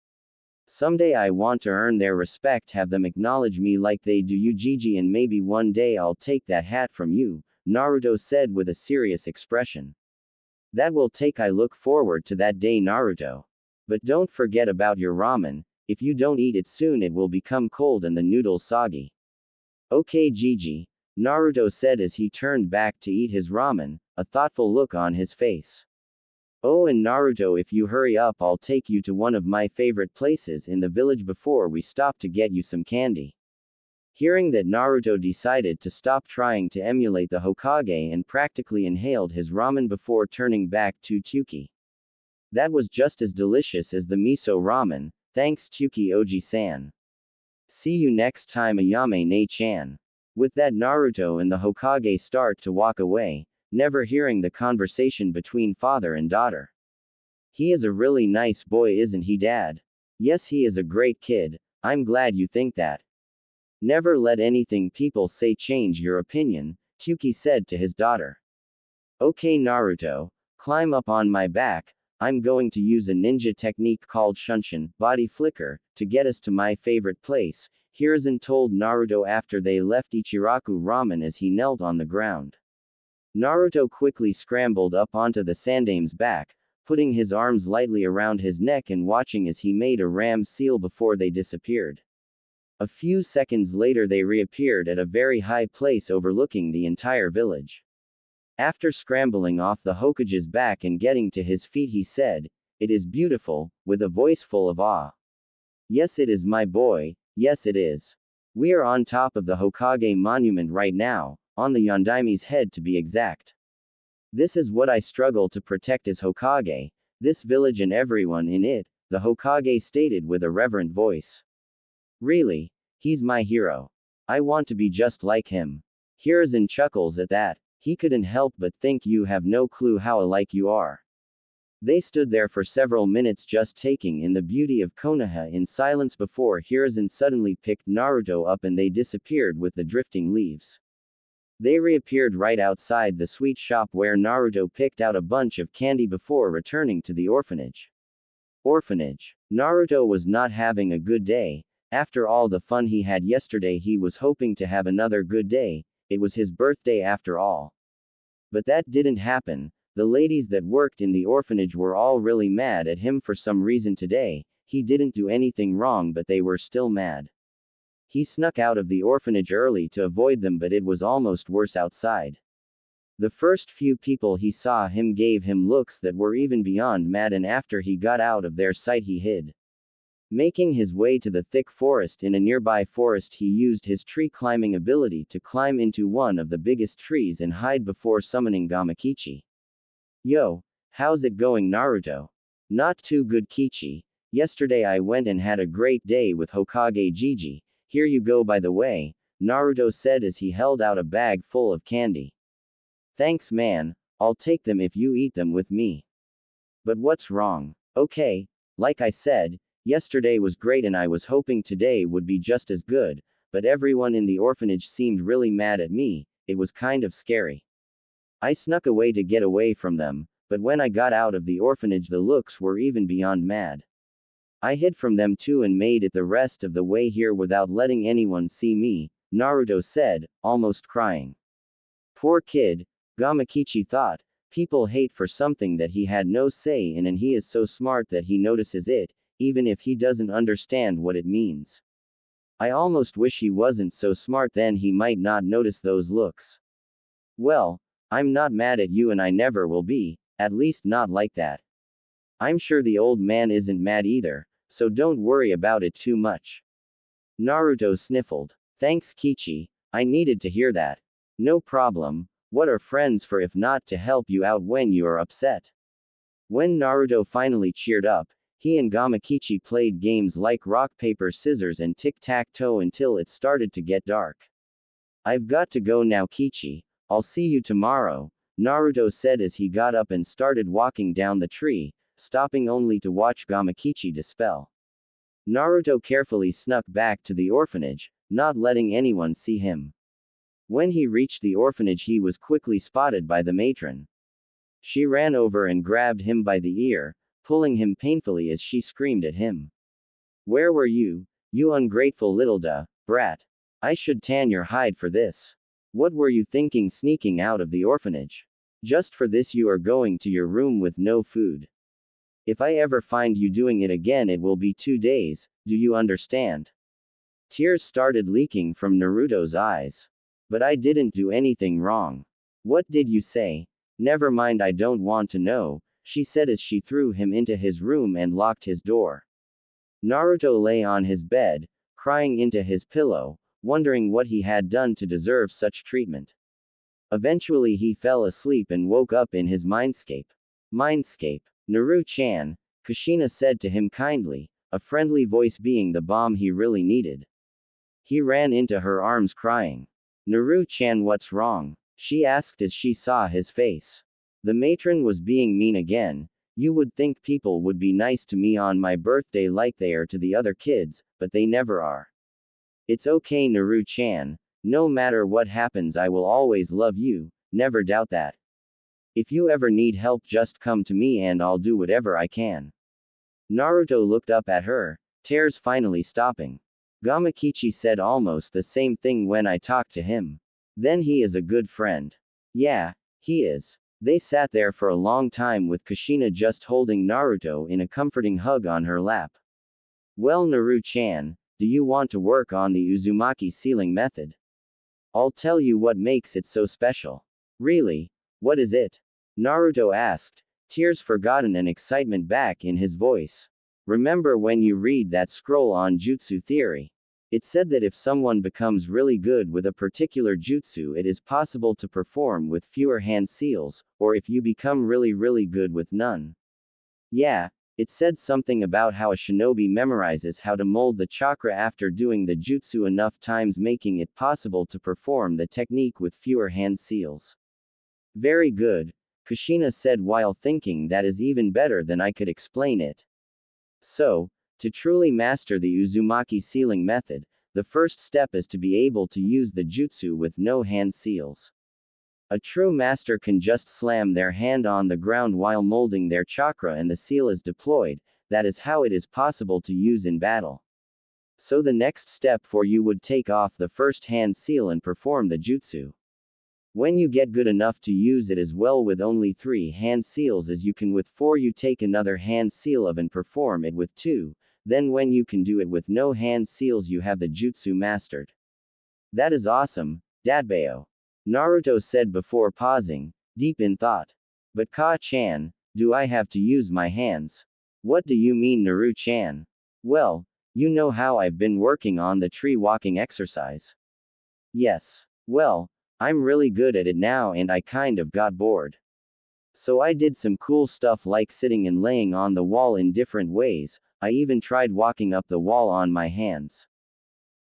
Someday I want to earn their respect, have them acknowledge me like they do you, Gigi, and maybe one day I'll take that hat from you, Naruto said with a serious expression. That will take. I look forward to that day, Naruto. But don't forget about your ramen. If you don't eat it soon it will become cold and the noodles soggy. Okay, Gigi, Naruto said as he turned back to eat his ramen, a thoughtful look on his face. Oh, and Naruto, if you hurry up I'll take you to one of my favorite places in the village before we stop to get you some candy. Hearing that, Naruto decided to stop trying to emulate the Hokage and practically inhaled his ramen before turning back to Tyuki. That was just as delicious as the miso ramen, thanks Tyuki Oji-san. See you next time, Ayame Ne-chan. With that, Naruto and the Hokage start to walk away, never hearing the conversation between father and daughter. He is a really nice boy, isn't he, Dad? Yes, he is a great kid. I'm glad you think that. Never let anything people say change your opinion, Tyuki said to his daughter. Okay, Naruto, climb up on my back. I'm going to use a ninja technique called Shunshin, body flicker, to get us to my favorite place, Hiruzen told Naruto after they left Ichiraku Ramen as he knelt on the ground. Naruto quickly scrambled up onto the sandame's back, putting his arms lightly around his neck and watching as he made a ram seal before they disappeared. A few seconds later they reappeared at a very high place overlooking the entire village. After scrambling off the Hokage's back and getting to his feet he said, "It is beautiful," with a voice full of awe. Yes, it is, my boy, yes it is. We are on top of the Hokage monument right now, on the Yondaime's head to be exact. This is what I struggle to protect as Hokage, this village and everyone in it, the Hokage stated with a reverent voice. Really? He's my hero. I want to be just like him. Hiruzen chuckles at that. He couldn't help but think you have no clue how alike you are. They stood there for several minutes just taking in the beauty of Konoha in silence before Hiruzen suddenly picked Naruto up and they disappeared with the drifting leaves. They reappeared right outside the sweet shop where Naruto picked out a bunch of candy before returning to the orphanage. Orphanage. Naruto was not having a good day. After all the fun he had yesterday, he was hoping to have another good day. It was his birthday after all. But that didn't happen. The ladies that worked in the orphanage were all really mad at him for some reason today. He didn't do anything wrong, but they were still mad. He snuck out of the orphanage early to avoid them, but it was almost worse outside. The first few people he saw him gave him looks that were even beyond mad, and after he got out of their sight he hid. Making his way to the thick forest in a nearby forest, he used his tree climbing ability to climb into one of the biggest trees and hide before summoning Gamakichi. Yo, how's it going, Naruto? Not too good, Kichi. Yesterday I went and had a great day with Hokage Gigi. Here you go, by the way, Naruto said as he held out a bag full of candy. Thanks, man, I'll take them if you eat them with me. But what's wrong? Okay, like I said, yesterday was great and I was hoping today would be just as good, but everyone in the orphanage seemed really mad at me. It was kind of scary. I snuck away to get away from them, but when I got out of the orphanage the looks were even beyond mad. I hid from them too and made it the rest of the way here without letting anyone see me, Naruto said, almost crying. Poor kid, Gamakichi thought. People hate for something that he had no say in, and he is so smart that he notices it, even if he doesn't understand what it means. I almost wish he wasn't so smart, then he might not notice those looks. Well, I'm not mad at you and I never will be, at least not like that. I'm sure the old man isn't mad either, so don't worry about it too much. Naruto sniffled. Thanks, Kichi, I needed to hear that. No problem, what are friends for if not to help you out when you are upset? When Naruto finally cheered up, he and Gamakichi played games like rock paper scissors and tic-tac-toe until it started to get dark. I've got to go now, Kichi. I'll see you tomorrow, Naruto said as he got up and started walking down the tree, stopping only to watch Gamakichi dispel. Naruto carefully snuck back to the orphanage, not letting anyone see him. When he reached the orphanage, he was quickly spotted by the matron. She ran over and grabbed him by the ear, pulling him painfully as she screamed at him. Where were you, you ungrateful little brat? I should tan your hide for this. What were you thinking sneaking out of the orphanage? Just for this you are going to your room with no food. If I ever find you doing it again, it will be 2 days, do you understand? Tears started leaking from Naruto's eyes. But I didn't do anything wrong. What did you say? Never mind, I don't want to know, she said as she threw him into his room and locked his door. Naruto lay on his bed, crying into his pillow, wondering what he had done to deserve such treatment. Eventually he fell asleep and woke up in his mindscape. Mindscape. Naru-chan, Kushina said to him kindly, a friendly voice being the balm he really needed. He ran into her arms crying. Naru-chan, what's wrong? She asked as she saw his face. The matron was being mean again. You would think people would be nice to me on my birthday like they are to the other kids, but they never are. It's okay, Naru-chan. No matter what happens, I will always love you, never doubt that. If you ever need help, just come to me and I'll do whatever I can. Naruto looked up at her, tears finally stopping. Gamakichi said almost the same thing when I talked to him. Then he is a good friend. Yeah, he is. They sat there for a long time with Kushina just holding Naruto in a comforting hug on her lap. Well, Naru-chan, do you want to work on the Uzumaki sealing method? I'll tell you what makes it so special. Really? What is it? Naruto asked, tears forgotten and excitement back in his voice. Remember when you read that scroll on jutsu theory? It said that if someone becomes really good with a particular jutsu, it is possible to perform with fewer hand seals, or if you become really good with none. Yeah, it said something about how a shinobi memorizes how to mold the chakra after doing the jutsu enough times, making it possible to perform the technique with fewer hand seals. Very good, Kushina said while thinking, that is even better than I could explain it. So, to truly master the Uzumaki sealing method, the first step is to be able to use the jutsu with no hand seals. A true master can just slam their hand on the ground while molding their chakra and the seal is deployed. That is how it is possible to use in battle. So the next step for you would take off the first hand seal and perform the jutsu. When you get good enough to use it as well with only 3 hand seals as you can with 4, you take another hand seal of and perform it with 2, then when you can do it with no hand seals you have the jutsu mastered. That is awesome, Dadbao. Naruto said before pausing, deep in thought. But Ka-chan, do I have to use my hands? What do you mean, Naru-chan? Well, you know how I've been working on the tree walking exercise. Yes. Well, I'm really good at it now and I kind of got bored. So I did some cool stuff like sitting and laying on the wall in different ways. I even tried walking up the wall on my hands.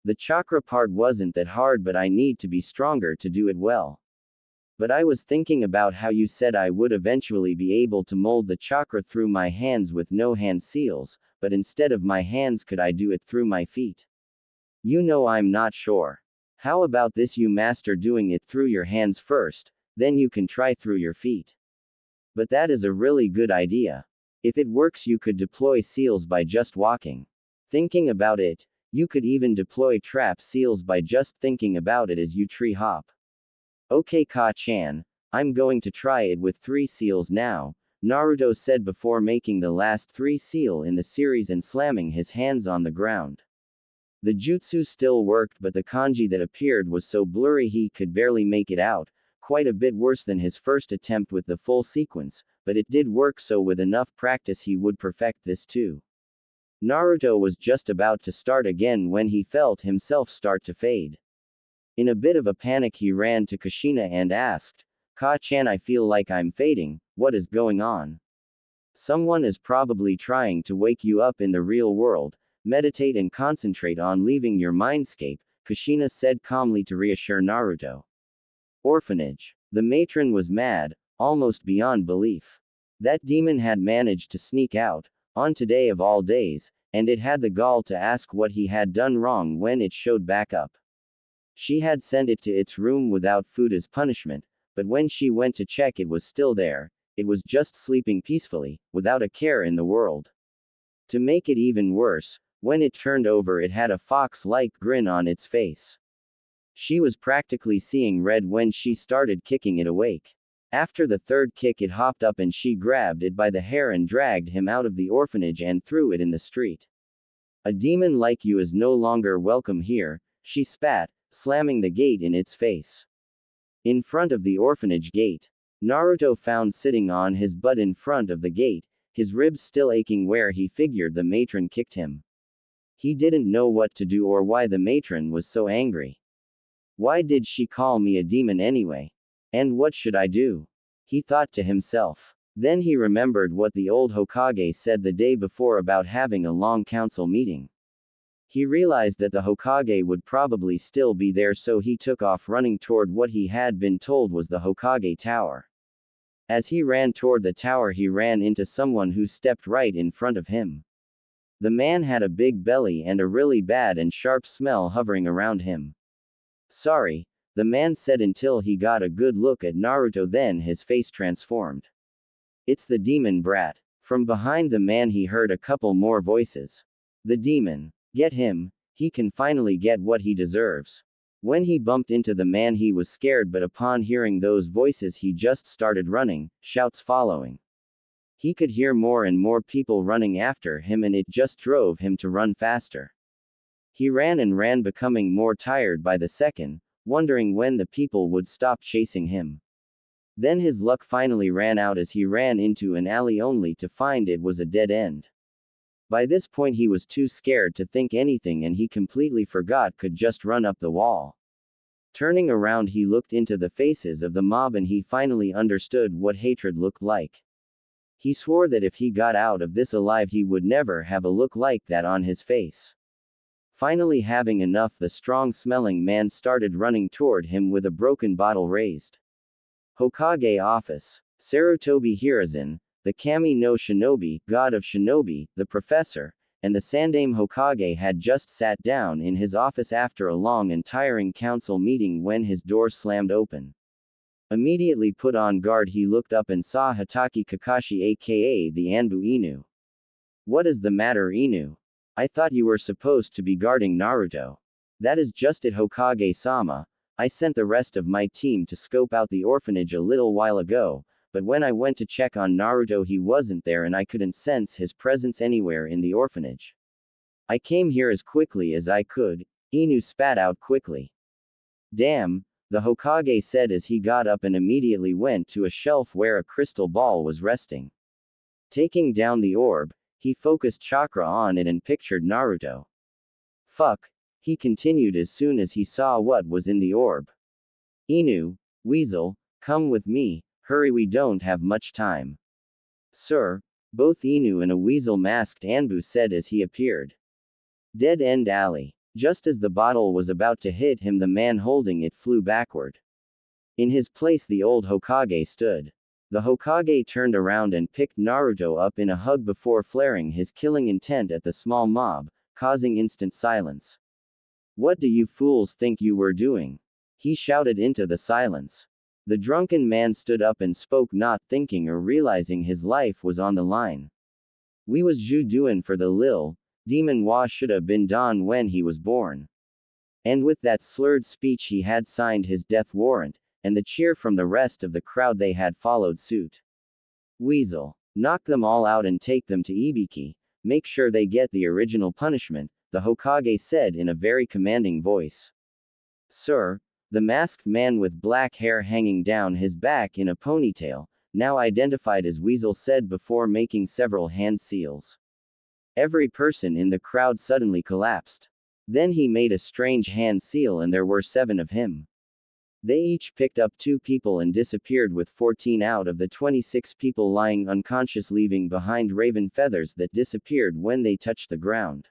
The chakra part wasn't that hard, but I need to be stronger to do it well. But I was thinking about how you said I would eventually be able to mold the chakra through my hands with no hand seals, but instead of my hands could I do it through my feet? You know, I'm not sure. How about this, you master doing it through your hands first, then you can try through your feet. But that is a really good idea. If it works, you could deploy seals by just walking. Thinking about it, you could even deploy trap seals by just thinking about it as you tree hop. Okay, Ka-chan, I'm going to try it with 3 seals now, Naruto said before making the last 3 seal in the series and slamming his hands on the ground. The jutsu still worked, but the kanji that appeared was so blurry he could barely make it out, quite a bit worse than his first attempt with the full sequence, but it did work, so with enough practice he would perfect this too. Naruto was just about to start again when he felt himself start to fade. In a bit of a panic he ran to Kushina and asked, Ka-chan, I feel like I'm fading, what is going on? Someone is probably trying to wake you up in the real world. Meditate and concentrate on leaving your mindscape, Kushina said calmly to reassure Naruto. Orphanage. The matron was mad, almost beyond belief. That demon had managed to sneak out, on today of all days, and it had the gall to ask what he had done wrong when it showed back up. She had sent it to its room without food as punishment, but when she went to check it was still there, it was just sleeping peacefully, without a care in the world. To make it even worse, when it turned over it had a fox-like grin on its face. She was practically seeing red when she started kicking it awake. After the third kick it hopped up and she grabbed it by the hair and dragged him out of the orphanage and threw it in the street. A demon like you is no longer welcome here, she spat, slamming the gate in its face. In front of the orphanage gate, Naruto found sitting on his butt in front of the gate, his ribs still aching where he figured the matron kicked him. He didn't know what to do or why the matron was so angry. Why did she call me a demon anyway? And what should I do? He thought to himself. Then he remembered what the old Hokage said the day before about having a long council meeting. He realized that the Hokage would probably still be there, so he took off running toward what he had been told was the Hokage Tower. As he ran toward the tower he ran into someone who stepped right in front of him. The man had a big belly and a really bad and sharp smell hovering around him. Sorry, the man said until he got a good look at Naruto, then his face transformed. It's the demon brat. From behind the man he heard a couple more voices. The demon. Get him, he can finally get what he deserves. When he bumped into the man he was scared, but upon hearing those voices he just started running, shouts following. He could hear more and more people running after him and it just drove him to run faster. He ran and ran, becoming more tired by the second, wondering when the people would stop chasing him. Then his luck finally ran out as he ran into an alley only to find it was a dead end. By this point he was too scared to think anything and he completely forgot could just run up the wall. Turning around he looked into the faces of the mob and he finally understood what hatred looked like. He swore that if he got out of this alive he would never have a look like that on his face. Finally having enough, the strong-smelling man started running toward him with a broken bottle raised. Hokage office. Sarutobi Hiruzen, the Kami no Shinobi, god of shinobi, the professor, and the Sandaime Hokage had just sat down in his office after a long and tiring council meeting when his door slammed open. Immediately put on guard he looked up and saw Hatake Kakashi aka the Anbu Inu. What is the matter, Inu? I thought you were supposed to be guarding Naruto. That is just it, Hokage-sama. I sent the rest of my team to scope out the orphanage a little while ago, but when I went to check on Naruto he wasn't there and I couldn't sense his presence anywhere in the orphanage. I came here as quickly as I could, Inu spat out quickly. Damn, the Hokage said as he got up and immediately went to a shelf where a crystal ball was resting. Taking down the orb, he focused chakra on it and pictured Naruto. Fuck, he continued as soon as he saw what was in the orb. Inu, Weasel, come with me, hurry, we don't have much time. Sir, both Inu and a weasel-masked Anbu said as he appeared. Dead End Alley. Just as the bottle was about to hit him the man holding it flew backward. In his place the old Hokage stood. The Hokage turned around and picked Naruto up in a hug before flaring his killing intent at the small mob, causing instant silence. What do you fools think you were doing? He shouted into the silence. The drunken man stood up and spoke, not thinking or realizing his life was on the line. We was ju doin' for the lil demon wa shoulda been done when he was born. And with that slurred speech he had signed his death warrant, and the cheer from the rest of the crowd they had followed suit. Weasel. Knock them all out and take them to Ibiki, make sure they get the original punishment, the Hokage said in a very commanding voice. Sir, the masked man with black hair hanging down his back in a ponytail, now identified as Weasel, said before making several hand seals. Every person in the crowd suddenly collapsed. Then he made a strange hand seal and there were 7 of him. They each picked up 2 people and disappeared with 14 out of the 26 people lying unconscious, leaving behind raven feathers that disappeared when they touched the ground.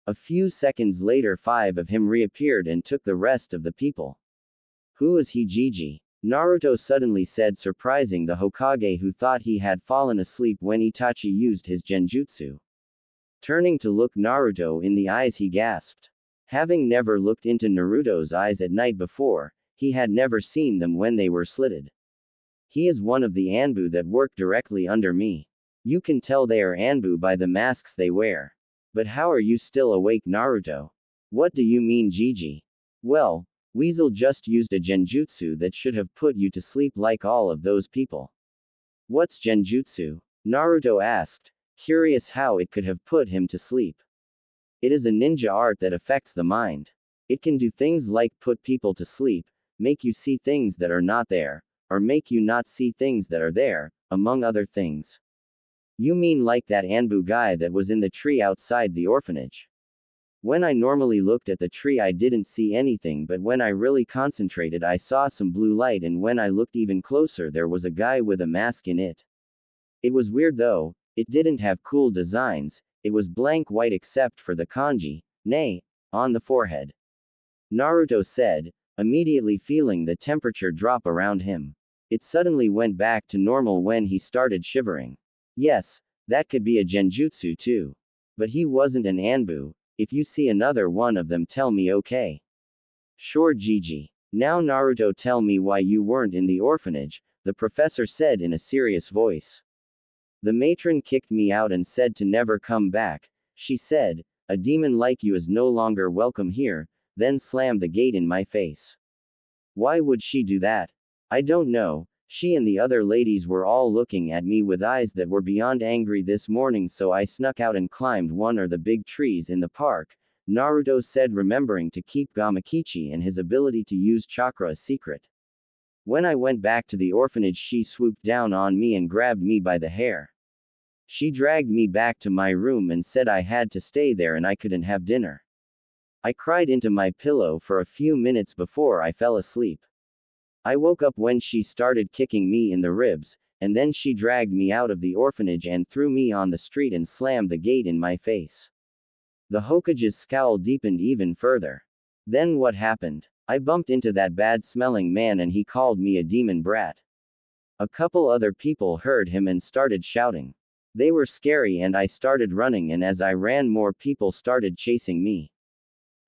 A few seconds later 5 of him reappeared and took the rest of the people. Who is he, Gigi? Naruto suddenly said, surprising the Hokage, who thought he had fallen asleep when Itachi used his genjutsu. Turning to look Naruto in the eyes, he gasped. Having never looked into Naruto's eyes at night before, he had never seen them when they were slitted. He is one of the Anbu that work directly under me. You can tell they are Anbu by the masks they wear. But how are you still awake, Naruto? What do you mean, Gigi? Well, Weasel just used a genjutsu that should have put you to sleep like all of those people. What's genjutsu? Naruto asked, curious how it could have put him to sleep. It is a ninja art that affects the mind. It can do things like put people to sleep, make you see things that are not there, or make you not see things that are there, among other things. You mean like that Anbu guy that was in the tree outside the orphanage? When I normally looked at the tree I didn't see anything, but when I really concentrated I saw some blue light, and when I looked even closer there was a guy with a mask in it. It was weird though, it didn't have cool designs, it was blank white except for the kanji, "ne," on the forehead. Naruto said, immediately feeling the temperature drop around him. It suddenly went back to normal when he started shivering. Yes, that could be a genjutsu too. But he wasn't an Anbu. If you see another one of them, tell me, okay? Sure, Gigi. Now Naruto, tell me why you weren't in the orphanage, the professor said in a serious voice. The matron kicked me out and said to never come back. She said, a demon like you is no longer welcome here, then slammed the gate in my face. Why would she do that? I don't know. She and the other ladies were all looking at me with eyes that were beyond angry this morning, so I snuck out and climbed one of the big trees in the park, Naruto said, remembering to keep Gamakichi and his ability to use chakra a secret. When I went back to the orphanage, she swooped down on me and grabbed me by the hair. She dragged me back to my room and said I had to stay there and I couldn't have dinner. I cried into my pillow for a few minutes before I fell asleep. I woke up when she started kicking me in the ribs, and then she dragged me out of the orphanage and threw me on the street and slammed the gate in my face. The Hokage's scowl deepened even further. Then what happened? I bumped into that bad-smelling man and he called me a demon brat. A couple other people heard him and started shouting. They were scary and I started running, and as I ran more people started chasing me.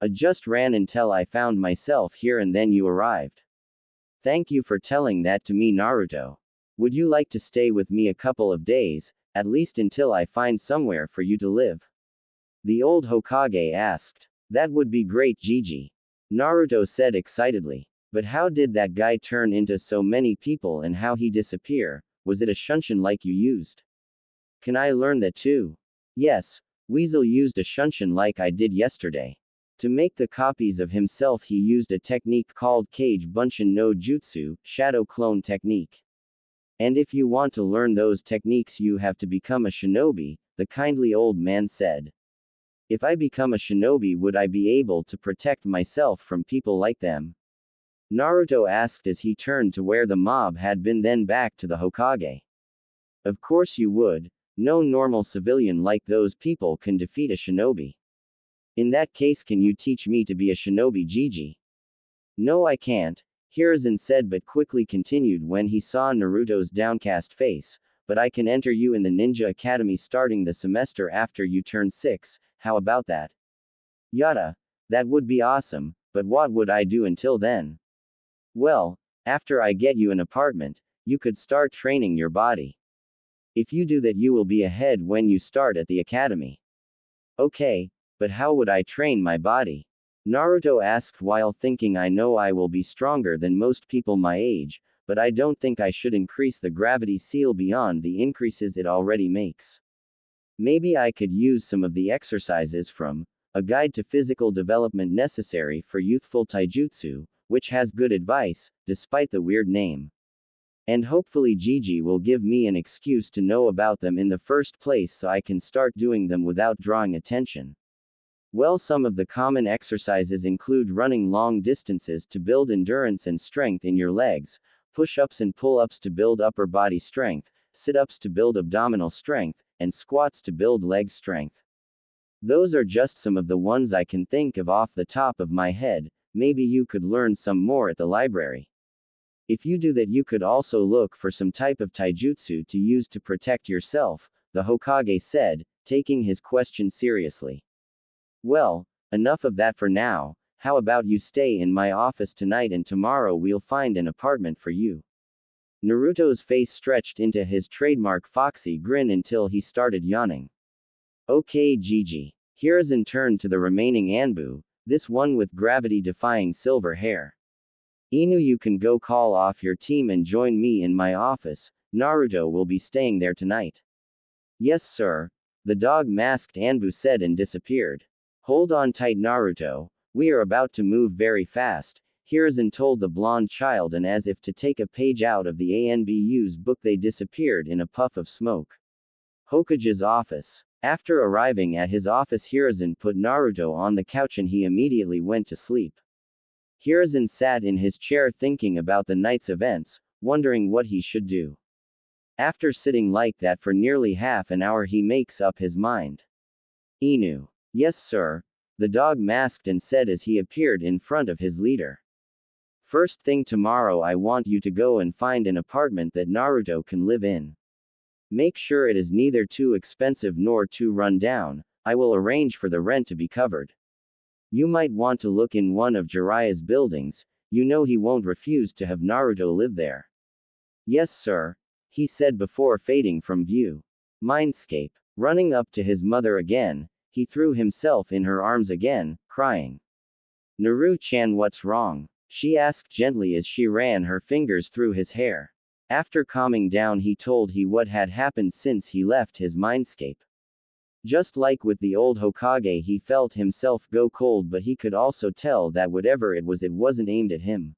I just ran until I found myself here and then you arrived. Thank you for telling that to me, Naruto. Would you like to stay with me a couple of days, at least until I find somewhere for you to live? The old Hokage asked. That would be great, Gigi. Naruto said excitedly. But how did that guy turn into so many people and how he disappear? Was it a shunshin like you used? Can I learn that too? Yes, Weasel used a shunshin like I did yesterday. To make the copies of himself he used a technique called Kage Bunshin no Jutsu, shadow clone technique. And if you want to learn those techniques you have to become a shinobi, the kindly old man said. If I become a shinobi, would I be able to protect myself from people like them? Naruto asked as he turned to where the mob had been, then back to the Hokage. Of course you would. No normal civilian like those people can defeat a shinobi. In that case, can you teach me to be a shinobi, Gigi? No, I can't, Hiruzen said, but quickly continued when he saw Naruto's downcast face. But I can enter you in the Ninja Academy starting the semester after you turn 6, how about that? Yada. That would be awesome, but what would I do until then? Well, after I get you an apartment, you could start training your body. If you do that, you will be ahead when you start at the academy. Okay. But how would I train my body? Naruto asked while thinking, I know I will be stronger than most people my age, but I don't think I should increase the gravity seal beyond the increases it already makes. Maybe I could use some of the exercises from A Guide to Physical Development necessary for youthful taijutsu, which has good advice, despite the weird name. And hopefully Gigi will give me an excuse to know about them in the first place so I can start doing them without drawing attention. Well, some of the common exercises include running long distances to build endurance and strength in your legs, push-ups and pull-ups to build upper body strength, sit-ups to build abdominal strength, and squats to build leg strength. Those are just some of the ones I can think of off the top of my head. Maybe you could learn some more at the library. If you do that, you could also look for some type of taijutsu to use to protect yourself, the Hokage said, taking his question seriously. Well, enough of that for now. How about you stay in my office tonight and tomorrow we'll find an apartment for you. Naruto's face stretched into his trademark foxy grin until he started yawning. Okay, Gigi. Hiruzen turned to the remaining Anbu, this one with gravity-defying silver hair. Inu, you can go call off your team and join me in my office. Naruto will be staying there tonight. Yes, sir. The dog-masked Anbu said and disappeared. Hold on tight, Naruto. We are about to move very fast, Hiruzen told the blonde child, and as if to take a page out of the ANBU's book they disappeared in a puff of smoke. Hokage's office. After arriving at his office, Hiruzen put Naruto on the couch and he immediately went to sleep. Hiruzen sat in his chair thinking about the night's events, wondering what he should do. After sitting like that for nearly half an hour, he makes up his mind. Inu. Yes, sir. The dog masked and said as he appeared in front of his leader. First thing tomorrow, I want you to go and find an apartment that Naruto can live in. Make sure it is neither too expensive nor too run down. I will arrange for the rent to be covered. You might want to look in one of Jiraiya's buildings. You know he won't refuse to have Naruto live there. Yes, sir, he said before fading from view. Mindscape. Running up to his mother again, he threw himself in her arms again, crying. Naru-chan, what's wrong? She asked gently as she ran her fingers through his hair. After calming down, he told her what had happened since he left his mindscape. Just like with the old Hokage, he felt himself go cold, but he could also tell that whatever it wasn't aimed at him.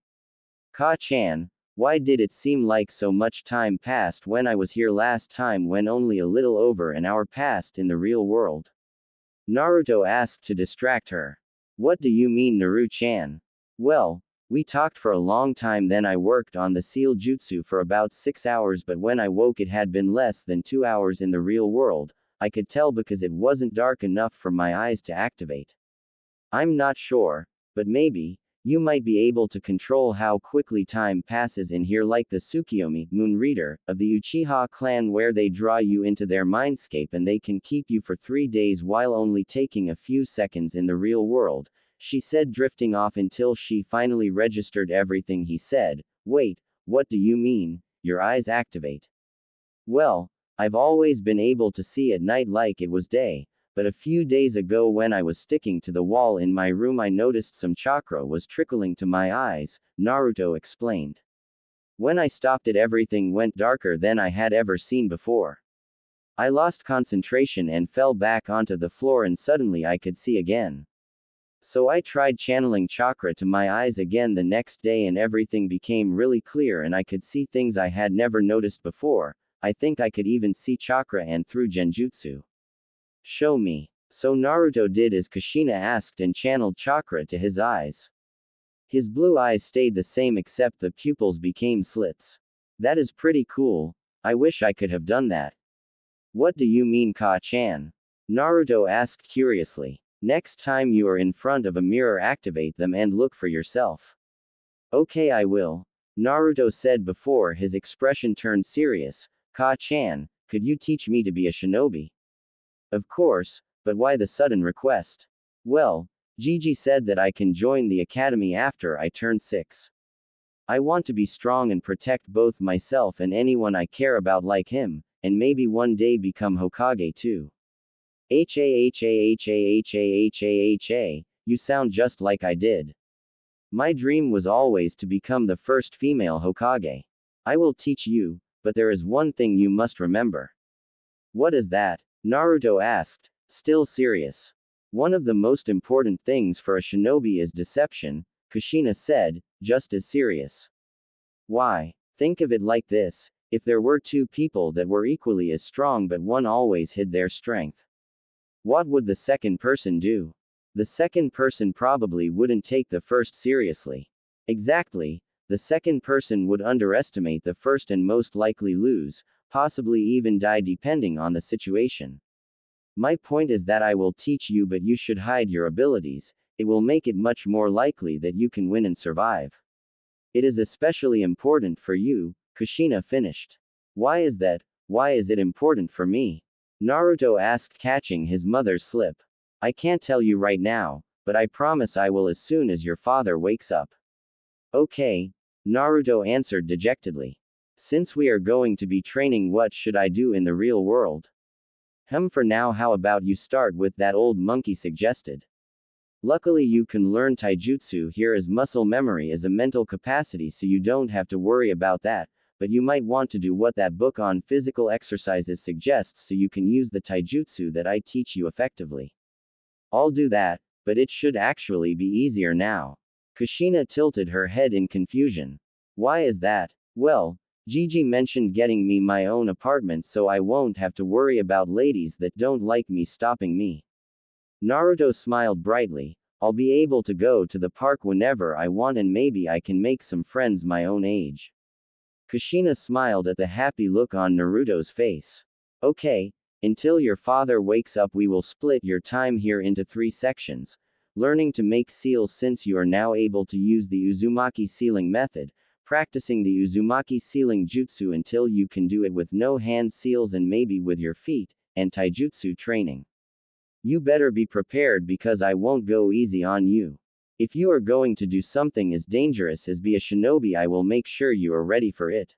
Ka-chan, why did it seem like so much time passed when I was here last time, when only a little over an hour passed in the real world? Naruto asked to distract her. What do you mean, Naru-chan? Well, we talked for a long time, then I worked on the seal jutsu for about 6 hours, but when I woke it had been less than 2 hours in the real world. I could tell because it wasn't dark enough for my eyes to activate. I'm not sure, but maybe, you might be able to control how quickly time passes in here, like the Tsukiyomi, Moon Reader, of the Uchiha clan, where they draw you into their mindscape and they can keep you for 3 days while only taking a few seconds in the real world, she said, drifting off until she finally registered everything he said. Wait, what do you mean, your eyes activate? Well, I've always been able to see at night like it was day, but a few days ago when I was sticking to the wall in my room I noticed some chakra was trickling to my eyes, Naruto explained. When I stopped it, everything went darker than I had ever seen before. I lost concentration and fell back onto the floor, and suddenly I could see again. So I tried channeling chakra to my eyes again the next day and everything became really clear and I could see things I had never noticed before. I think I could even see chakra and through genjutsu. Show me. So Naruto did as Kushina asked and channeled chakra to his eyes. His blue eyes stayed the same except the pupils became slits. That is pretty cool. I wish I could have done that. What do you mean, Ka-chan? Naruto asked curiously. Next time you are in front of a mirror, activate them and look for yourself. Okay, I will. Naruto said before his expression turned serious. Ka-chan, could you teach me to be a shinobi? Of course, but why the sudden request? Well, Gigi said that I can join the academy after I turn 6. I want to be strong and protect both myself and anyone I care about like him, and maybe one day become Hokage too. Ha, you sound just like I did. My dream was always to become the first female Hokage. I will teach you, but there is one thing you must remember. What is that? Naruto asked, still serious. One of the most important things for a shinobi is deception, Kushina said, just as serious. Why? Think of it like this, if there were 2 people that were equally as strong but one always hid their strength. What would the second person do? The second person probably wouldn't take the first seriously. Exactly, the second person would underestimate the first and most likely lose, possibly even die depending on the situation. My point is that I will teach you, but you should hide your abilities. It will make it much more likely that you can win and survive. It is especially important for you, Kushina finished. Why is that? Why is it important for me? Naruto asked, catching his mother's slip. I can't tell you right now, but I promise I will as soon as your father wakes up. Okay, Naruto answered dejectedly. Since we are going to be training, what should I do in the real world? For now, how about you start with that old monkey suggested? Luckily, you can learn taijutsu here, as muscle memory is a mental capacity, so you don't have to worry about that, but you might want to do what that book on physical exercises suggests so you can use the taijutsu that I teach you effectively. I'll do that, but it should actually be easier now. Kushina tilted her head in confusion. Why is that? Well, Gigi mentioned getting me my own apartment so I won't have to worry about ladies that don't like me stopping me. Naruto smiled brightly. I'll be able to go to the park whenever I want, and maybe I can make some friends my own age. Kushina smiled at the happy look on Naruto's face. Okay, until your father wakes up we will split your time here into 3 sections. Learning to make seals, since you are now able to use the Uzumaki sealing method, practicing the Uzumaki sealing jutsu until you can do it with no hand seals and maybe with your feet, and taijutsu training. You better be prepared because I won't go easy on you. If you are going to do something as dangerous as be a shinobi, I will make sure you are ready for it.